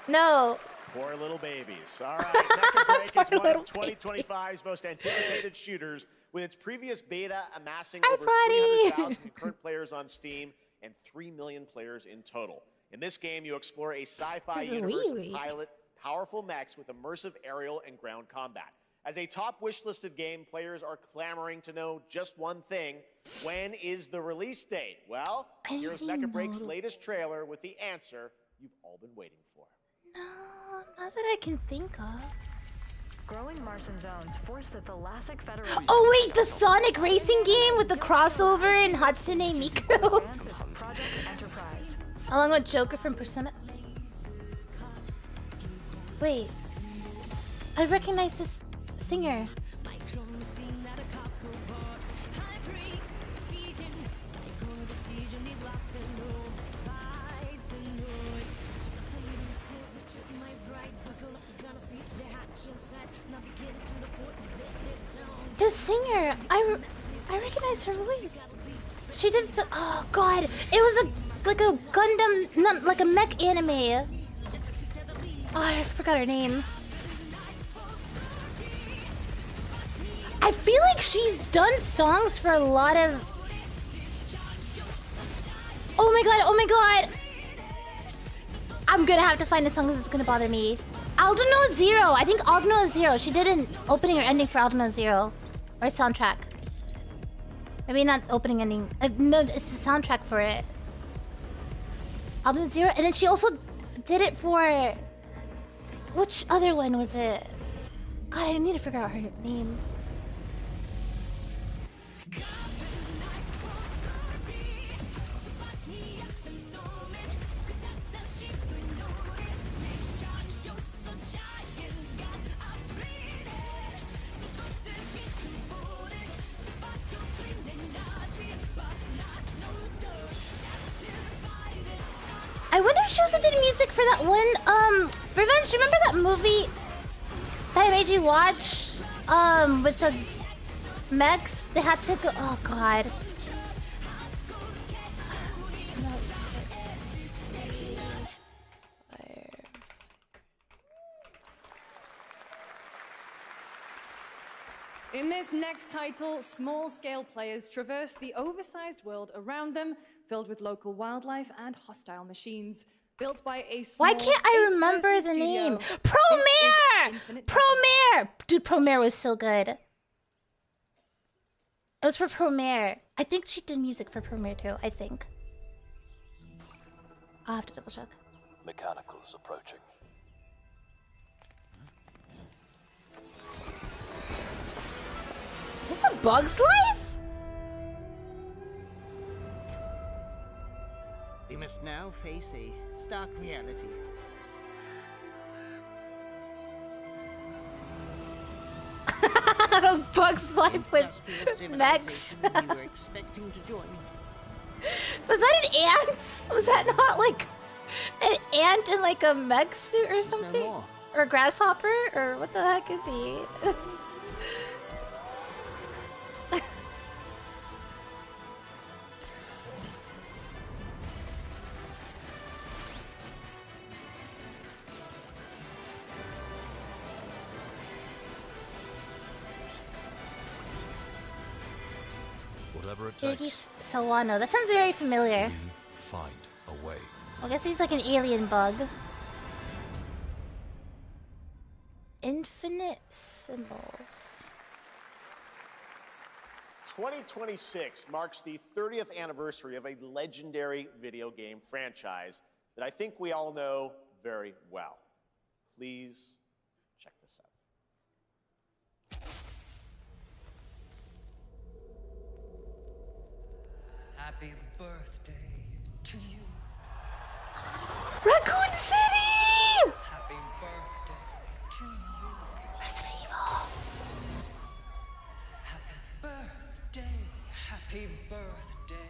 No. Poor little babies. All right, Mecha Break is one of 2025's most anticipated shooters, with its previous beta amassing over 300,000 concurrent players on Steam and 3 million players in total. In this game, you explore a sci-fi universe and pilot powerful mechs with immersive aerial and ground combat. As a top wishlisted game, players are clamoring to know just one thing: when is the release date? Well, here's Mecha Break's latest trailer with the answer you've all been waiting for. No, not that I can think of. Growing Martian zones force the Thalassic Federation. Oh wait, the Sonic racing game with the crossover and Hatsune Miku. Along with Joker from Persona. Wait, I recognize this singer. This singer, I recognize her voice. She did so, oh God, it was like a Gundam, not like a mech anime. Oh, I forgot her name. I feel like she's done songs for a lot of. Oh my God! Oh my God! I'm gonna have to find the song because it's gonna bother me. Aldno Zero. I think Aldno Zero. She did an opening or ending for Aldno Zero, or soundtrack. Maybe not opening ending. No, it's the soundtrack for it. Aldno Zero, and then she also did it for. Which other one was it? God, I need to figure out her name. I wonder if she also did music for that one, Revenge, remember that movie that I made you watch? With the mechs? They had to go, oh God. In this next title, small-scale players traverse the oversized world around them, filled with local wildlife and hostile machines. Built by a small Why can't I remember the name? Promare! Promare! Dude, Promare was so good. It was for Promare. I think she did music for Promare too, I think. I'll have to double check. Mechanicals approaching. Is this a Bug's Life? We must now face a stark reality. Bug's Life with mechs. You were expecting to join. Was that an ant? Was that not like an ant in like a mech suit or something? Or a grasshopper? Or what the heck is he? Whatever it Yugi takes. Sawano. That sounds very familiar. Find a away. I guess he's like an alien bug. Infinite symbols. 2026 marks the 30th anniversary of a legendary video game franchise that I think we all know very well. Please check this out. Happy birthday to you. Raccoon City! Happy birthday to you. Resident Evil. Happy birthday. Happy birthday.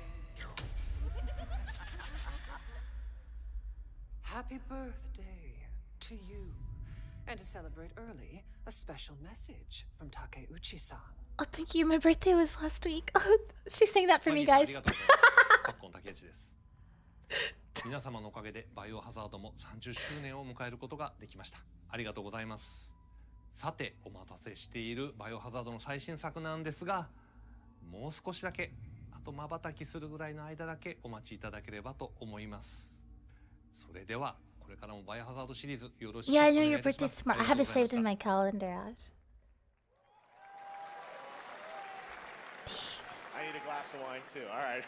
Happy birthday to you. And to celebrate early, a special message from Takeuchi-san. Oh, thank you. My birthday was last week. Oh, she's saying that for me, guys. 皆様のおかげでバイオハザードも30周年を迎えることができました。ありがとうございます。さて、お待たせしているバイオハザードの最新作なんですが、もう少しだけ、あと瞬きするぐらいの間だけお待ちいただければと思います。それでは、これからもバイオハザードシリーズよろしくお Yeah, I 願 know い your いたしま birthday's す。 tomorrow. I have it saved in my calendar. I need a glass of wine too. All right.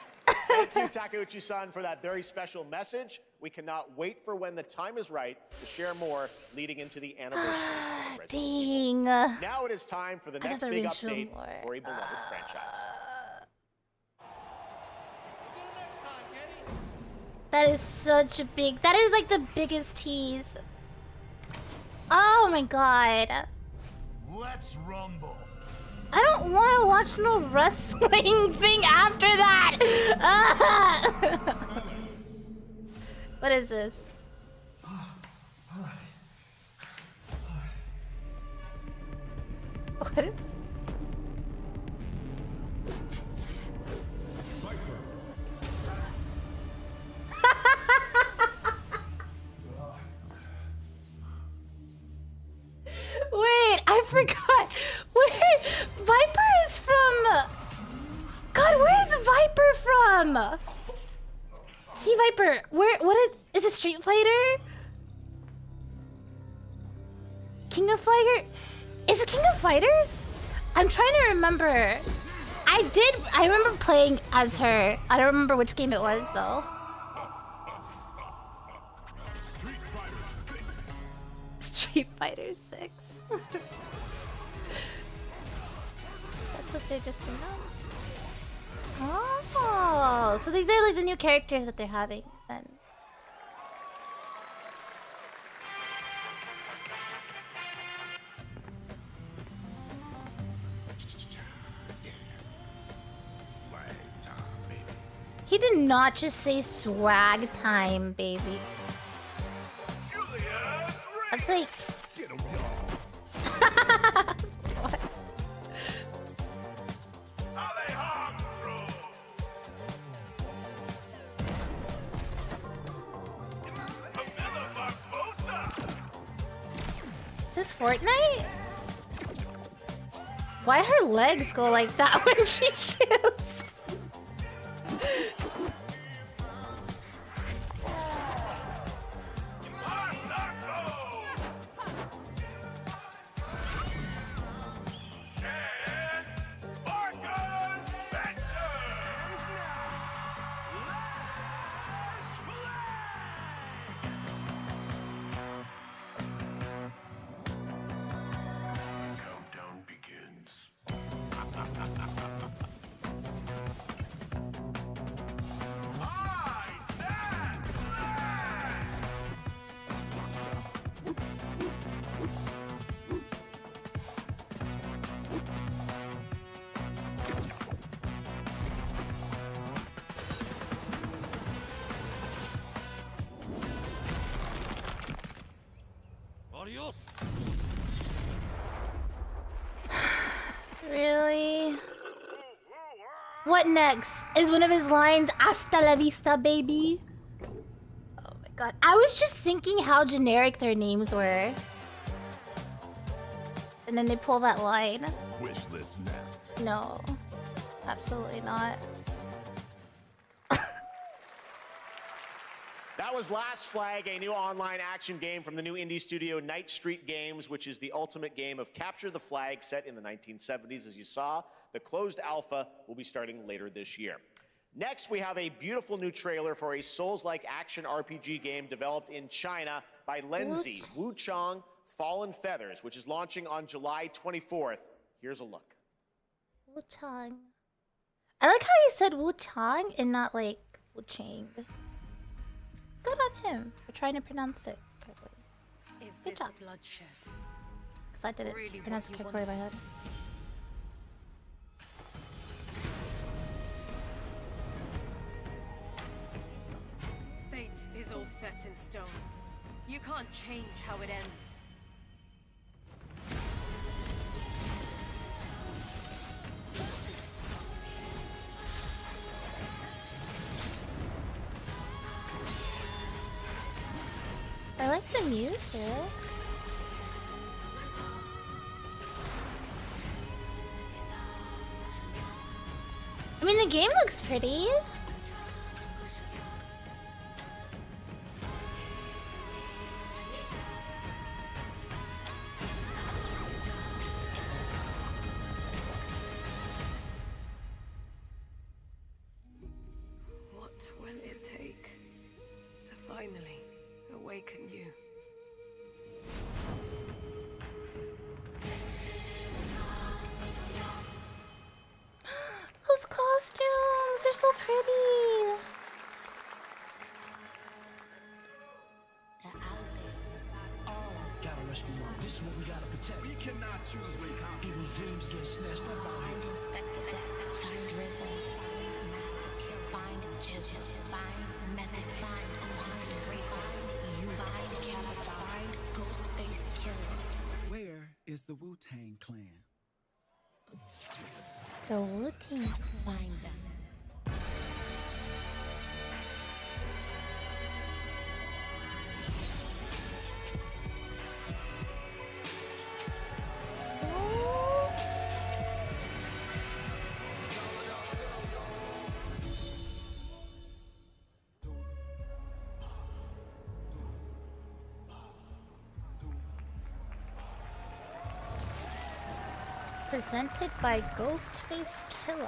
Thank you, Takeuchi-san, for that very special message. We cannot wait for when the time is right to share more leading into the anniversary of Resident Evil. Dang. Now it is time for the I next thought big we showed update more. for a beloved franchise. That is such a big... That is like the biggest tease. Oh my god. Let's rumble. I don't want to watch no wrestling thing after that. What is this? What? Wait, I forgot. Wait, Viper is from... God, where is Viper from? See, Viper, what is it Street Fighter? King of Fighter? Is it King of Fighters? I'm trying to remember. I remember playing as her. I don't remember which game it was, though. Street Fighter 6. That's what they just announced. Oh, so these are like the new characters that they're having then. He did not just say swag time, baby. That's like... What? Is this Fortnite? Why her legs go like that when she shoots? Countdown begins. Adios. Really? What next? Is one of his lines "Hasta la vista, baby"? Oh my god. I was just thinking how generic their names were. And then they pull that line. Wish list now. No. Absolutely not. That was Last Flag, a new online action game from the new indie studio Night Street Games, which is the ultimate game of capture the flag set in the 1970s. As you saw, the closed alpha will be starting later this year. Next, we have a beautiful new trailer for a Souls-like action RPG game developed in China by Lenzi, Wu Chong, Fallen Feathers, which is launching on July 24th. Here's a look. Wu Chang. I like how he said Wu Chang and not like Wu Chang. Good on him for trying to pronounce it correctly. Good job. Bloodshed? Because I didn't pronounce it correctly in my head. Fate is all set in stone. You can't change how it ends. I like the music. I mean, the game looks pretty. What will it take to finally awaken you? Those costumes are so pretty. Gotta rescue them. This one we gotta protect. We cannot choose when people's dreams get snatched up out here. Inspector Death, find Rizzo, find Master Kill, find Jizzle, find Method, find Ray, find you, find Killer, find Ghostface Killer. Where is the Wu-Tang Clan? The Wu-Tang. Find them. Presented by Ghostface Killer.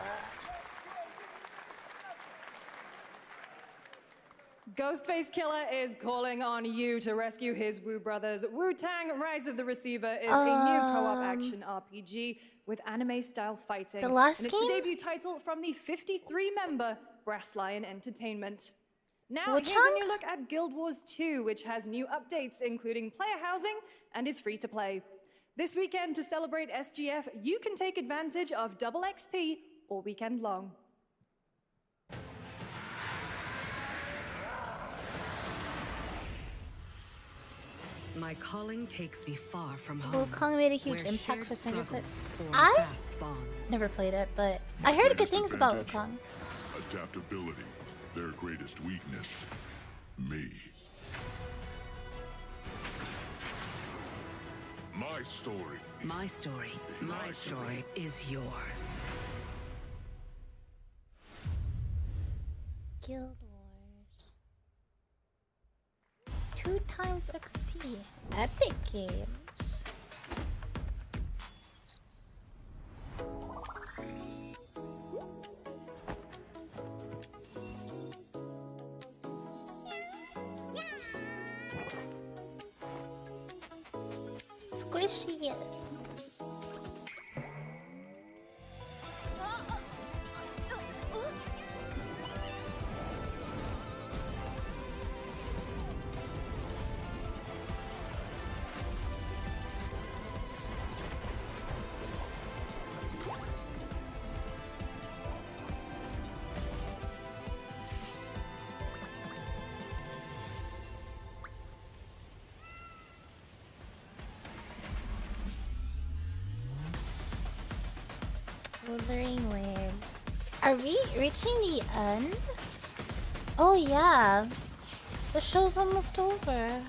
Ghostface Killer is calling on you to rescue his Wu brothers. Wu-Tang Rise of the Receiver is a new co-op action RPG with anime-style fighting. The last and it's the debut title from the 53-member Brass Lion Entertainment. Now, here's a new look at Guild Wars 2, which has new updates, including player housing, and is free to play. This weekend, to celebrate SGF, you can take advantage of double XP all weekend long. My calling takes me far from home. Wukong made a huge where impact shared for single player. struggles form I fast bonds. never played it, but I heard good things about Wukong. Adaptability, their greatest weakness. Me. My story. My story, my story is yours. Guild Wars. 2 times XP. Epic Games. Squishy. Withering Waves. Are we reaching the end? Oh yeah. The show's almost over.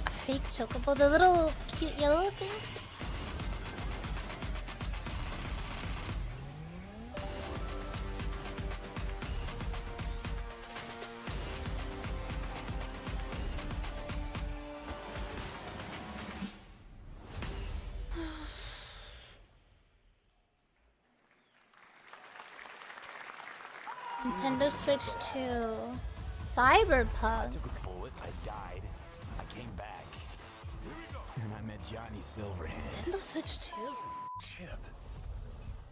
A fake chocobo, the little cute yellow thing. Nintendo Switch 2. Cyberpunk. I took a bullet, I died, I came back. And I met Johnny Silverhand. Nintendo Switch 2. Chip.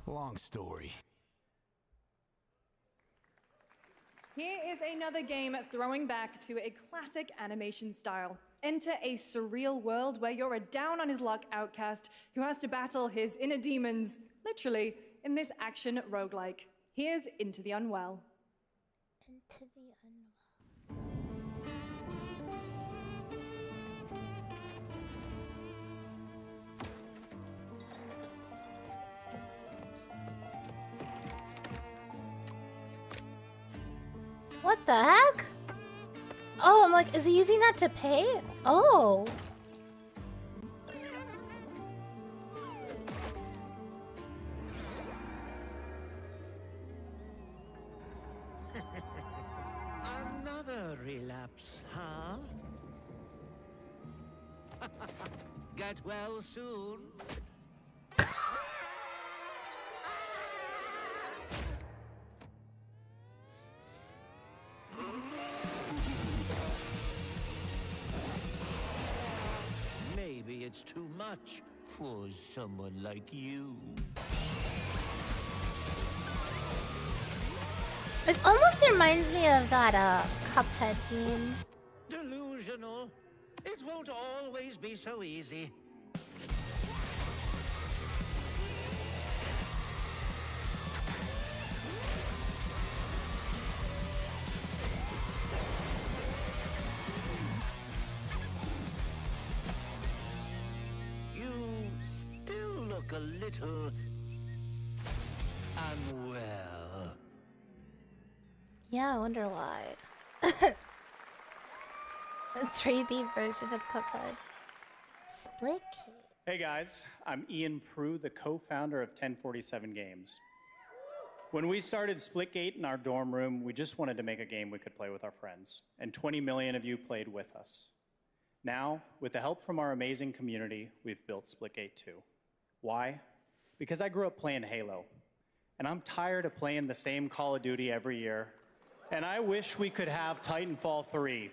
Long story. Here is another game throwing back to a classic animation style. Enter a surreal world where you're a down-on-his-luck outcast who has to battle his inner demons, literally, in this action roguelike. Here's Into the Unwell. Into the Unwell. What the heck? Oh, I'm like, is he using that to pay? Oh. Another relapse, huh? Get well soon. Maybe it's too much for someone like you. This almost reminds me of that Cuphead game. Delusional. It won't always be so easy. You still look a little unwell. Yeah, I wonder why. A 3D version of Cuphead. Split cake. Hey guys, I'm Ian Prue, the co-founder of 1047 Games. When we started Splitgate in our dorm room, we just wanted to make a game we could play with our friends, and 20 million of you played with us. Now, with the help from our amazing community, we've built Splitgate 2. Why? Because I grew up playing Halo, and I'm tired of playing the same Call of Duty every year, and I wish we could have Titanfall 3.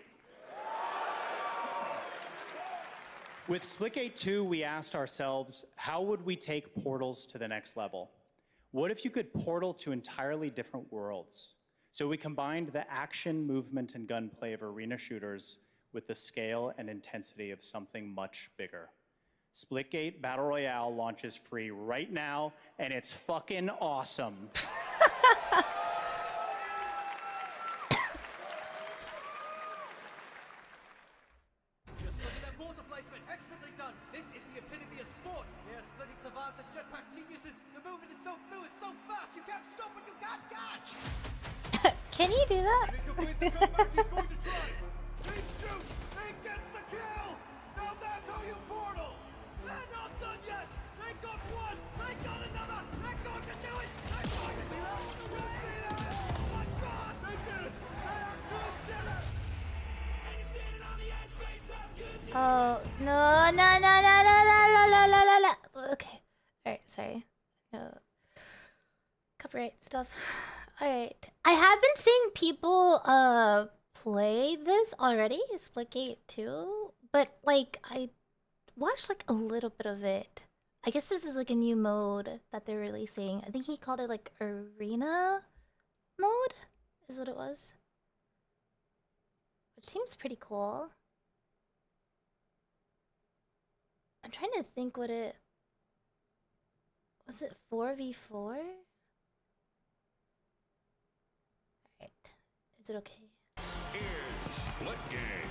With Splitgate 2, we asked ourselves, how would we take portals to the next level? What if you could portal to entirely different worlds? So we combined the action, movement, and gunplay of arena shooters with the scale and intensity of something much bigger. Splitgate Battle Royale launches free right now, and it's fucking awesome. Just look at that water placement, expertly done. This is the epitome of sport. We are splitting savants and jetpack geniuses. The movement is so fluid, so fast, you can't stop and you can't catch. Can you do that? Incomplete the comeback he's going to try. He shoots, he gets the kill. Now that's how you portal. They're not done yet. They got one, they got another. They're going to do it. They're going to see that. Oh my God, they did it. They actually did it. And he's standing on the edge, face up, good. Oh, no, no, no, no, no, no, no, no, no, no, no. Okay. Alright, sorry. No. Copyright stuff. Alright. I have been seeing people play this already, Splitgate 2, but like I watched like a little bit of it. I guess this is like a new mode that they're releasing. I think he called it like arena mode is what it was. Which seems pretty cool. I'm trying to think what it was. It 4v4? Alright. Is it okay? Here's Splitgate.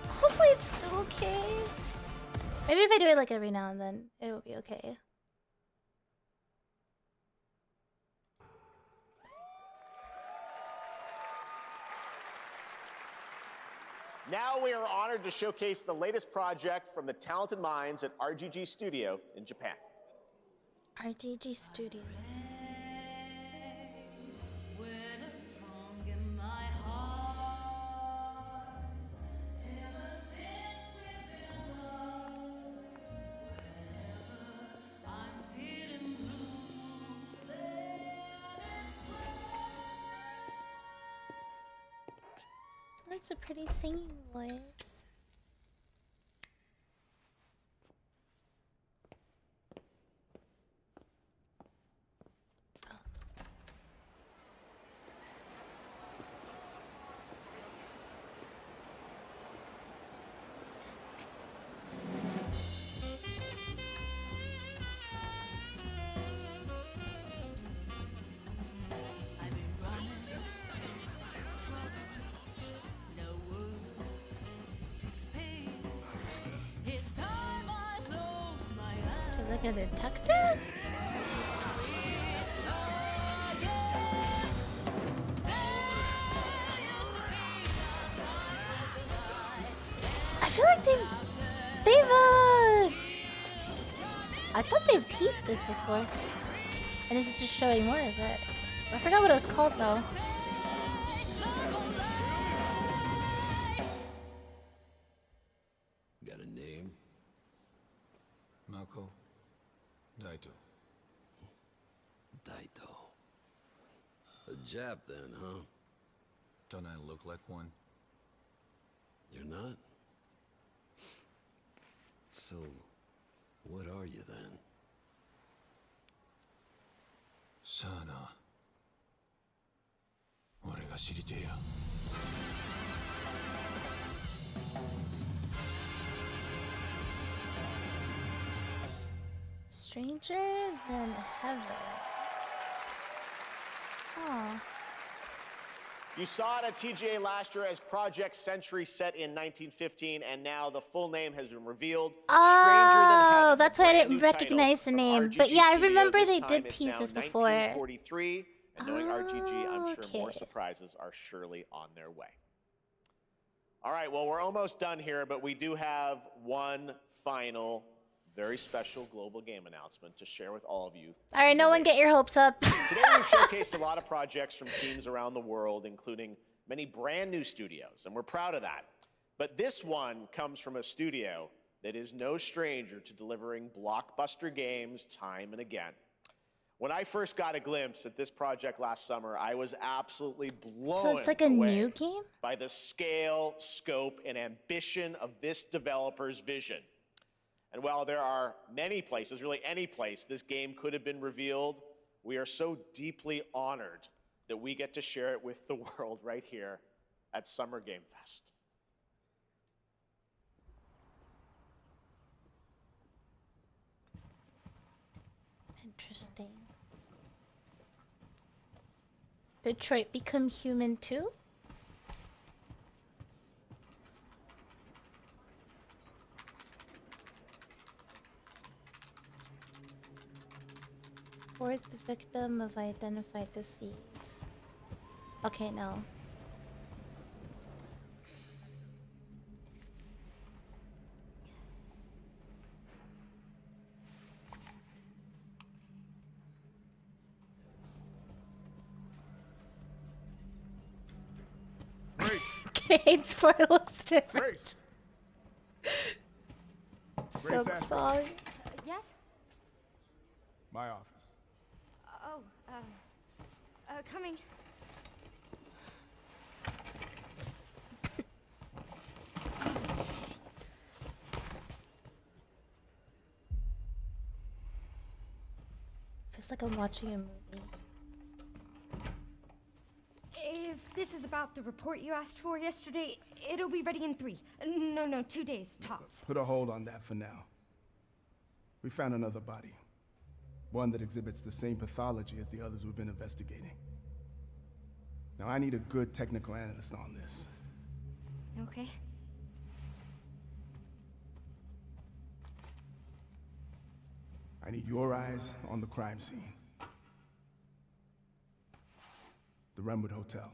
Hopefully it's still okay. Maybe if I do it like every now and then, it will be okay. Now we are honored to showcase the latest project from the talented minds at RGG Studio in Japan. RGG Studio. That's a pretty singing voice. Like a detective? I feel like I thought they've teased this before. And this is just showing more of it. I forgot what it was called though. Got a name? Mako? Daito. Daito. A Jap then, huh? Don't I look like one? You're not? So, what are you then? Sana. 俺が知りてえや。Stranger than heaven. Aw. You saw it at TGA last year as Project Century set in 1915, and now the full name has been revealed. Oh, that's why I didn't recognize the name. But yeah, I remember they did tease this before. 1943, and knowing RGG, I'm sure more surprises are surely on their way. All right, well, we're almost done here, but we do have one final, very special global game announcement to share with all of you. All right, no one get your hopes up. Today we've showcased a lot of projects from teams around the world, including many brand new studios, and we're proud of that. But this one comes from a studio that is no stranger to delivering blockbuster games time and again. When I first got a glimpse at this project last summer, I was absolutely blown So it's like a away new game? by the scale, scope, and ambition of this developer's vision. And while there are many places, really any place, this game could have been revealed, we are so deeply honored that we get to share it with the world right here at Summer Game Fest. Interesting. Detroit become human too? Fourth victim of identified disease. Okay, no. KH4 looks different. So sorry. Yes? My office. Oh, coming. Feels like I'm watching a movie. If this is about the report you asked for yesterday, it'll be ready in 2 days, tops. Put a hold on that for now. We found another body. One that exhibits the same pathology as the others we've been investigating. Now I need a good technical analyst on this. Okay. I need your eyes on the crime scene. The Renwood Hotel.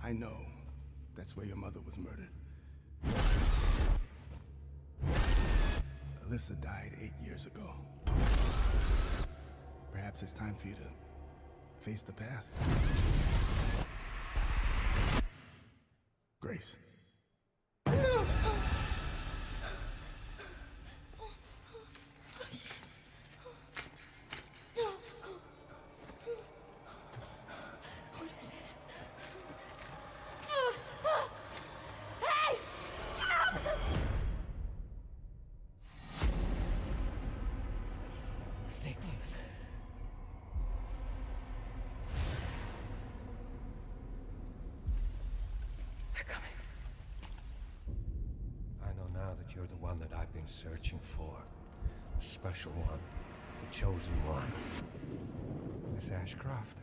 I know that's where your mother was murdered. Alyssa died 8 years ago. Perhaps it's time for you to face the past. Grace. the one that I've been searching for. The special one. The chosen one. Miss Ashcroft.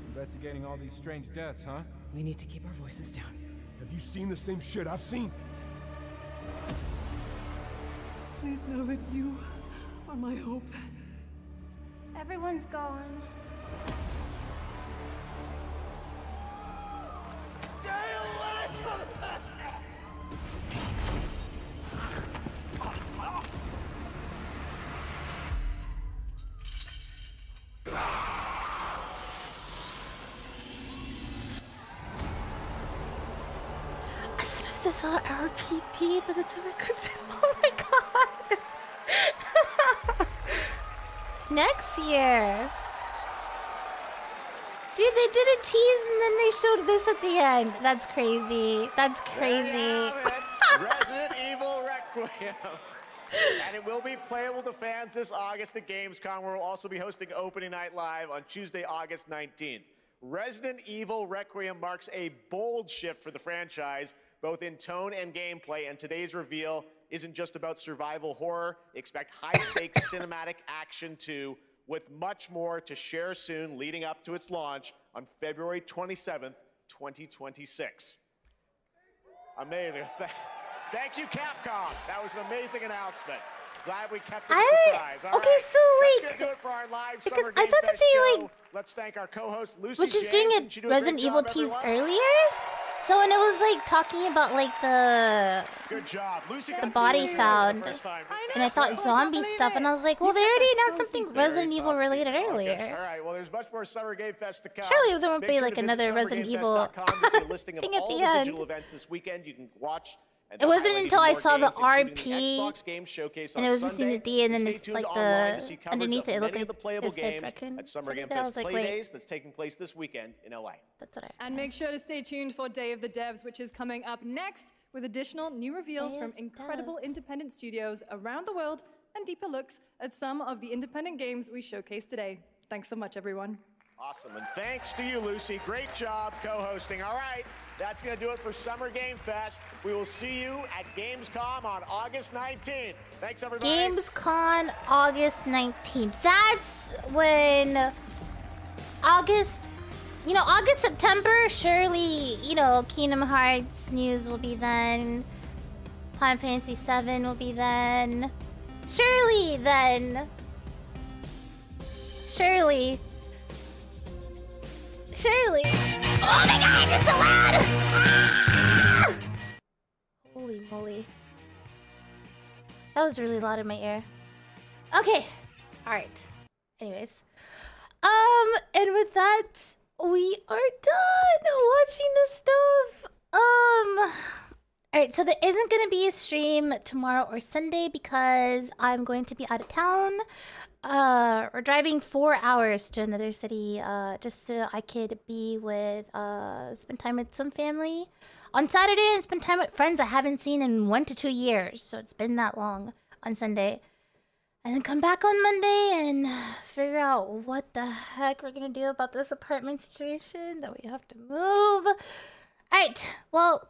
Investigating all these strange deaths, huh? We need to keep our voices down. Have you seen the same shit I've seen? Please know that you are my hope. Everyone's gone. As soon as I saw RPD, then it's a record. Oh my god! Next year. Dude, they did a tease and then they showed this at the end. That's crazy. That's crazy. Resident Evil Requiem. And it will be playable to fans this August at Gamescom, where we'll also be hosting Opening Night Live on Tuesday, August 19th. Resident Evil Requiem marks a bold shift for the franchise, both in tone and gameplay, and today's reveal isn't just about survival horror. Expect high-stakes cinematic action too, with much more to share soon leading up to its launch on February 27th, 2026. Amazing. Thank you, Capcom. That was an amazing announcement. Glad we kept it a surprise. All okay, right. so That's gonna do it for our live because Summer I Game thought that Fest they show. Let's thank our co-host Lucy was just James. doing Didn't she do a great Resident Evil job, tease everyone? earlier. So when it was like talking about like the Good job. Lucy got the to body see it for the found, first time. and I thought zombie stuff, and I was like, well, they already announced something Resident Evil related earlier. Okay. All right. Well, there's much more Summer Game Fest to come. Surely there won't Make be sure like to visit another Resident Evil summergamefest.com to see a listing of thing at all the the end. digital events this weekend. You can watch. And It wasn't highlight until even I more saw the games, including RP, the Xbox Game Showcase and on it was missing the Sunday. D, and then Stay it's tuned like online to the see coverage underneath of it, it many looked of the like playable it said games Raccoon. at Summer So Game I Fest was like, Play wait. Days that's taking place this weekend in LA. That's what I. And make sure to stay tuned for Day of the Devs, which is coming up next with additional new reveals from incredible independent studios around the world and deeper looks at some of the independent games we showcased today. Thanks so much, everyone. Awesome, and thanks to you, Lucy. Great job co-hosting. All right, that's going to do it for Summer Game Fest. We will see you at Gamescom on August 19th. Thanks, everybody. Gamescom August 19th. That's when August, August, September, surely, Kingdom Hearts news will be then. Final Fantasy 7 will be then. Surely then. Surely. Surely. Oh my god, it's so loud! Ah! Holy moly. That was really loud in my ear. Okay. Alright. Anyways. And with that, we are done watching this stuff. Alright, so there isn't gonna be a stream tomorrow or Sunday because I'm going to be out of town. We're driving 4 hours to another city, just so I could be with, spend time with some family on Saturday and spend time with friends I haven't seen in 1 to 2 years. So it's been that long on Sunday. And then come back on Monday and figure out what the heck we're gonna do about this apartment situation that we have to move. Alright, well,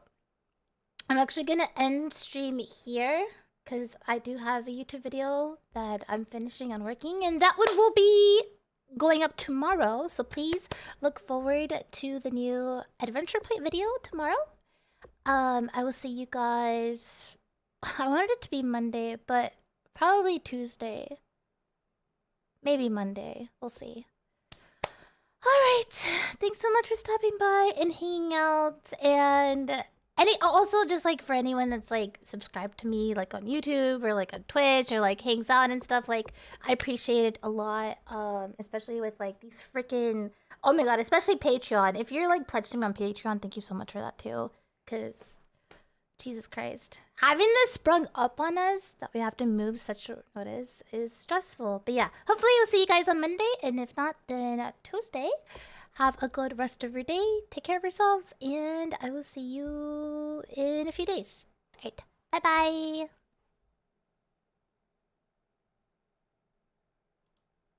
I'm actually gonna end stream here because I do have a YouTube video that I'm finishing on working, and that one will be going up tomorrow. So please look forward to the new Adventure Plate video tomorrow. I will see you guys. I wanted it to be Monday, but probably Tuesday. Maybe Monday. We'll see. Alright. Thanks so much for stopping by and hanging out. And also just like for anyone that's like subscribed to me like on YouTube or like on Twitch or like hangs out and stuff, like I appreciate it a lot. Especially with like these freaking, oh my god, especially Patreon. If you're like pledged to me on Patreon, thank you so much for that too. Cause Jesus Christ. Having this sprung up on us that we have to move such short notice is stressful. But yeah, hopefully we'll see you guys on Monday. And if not, then Tuesday. Have a good rest of your day. Take care of yourselves. And I will see you in a few days. All right. Bye-bye.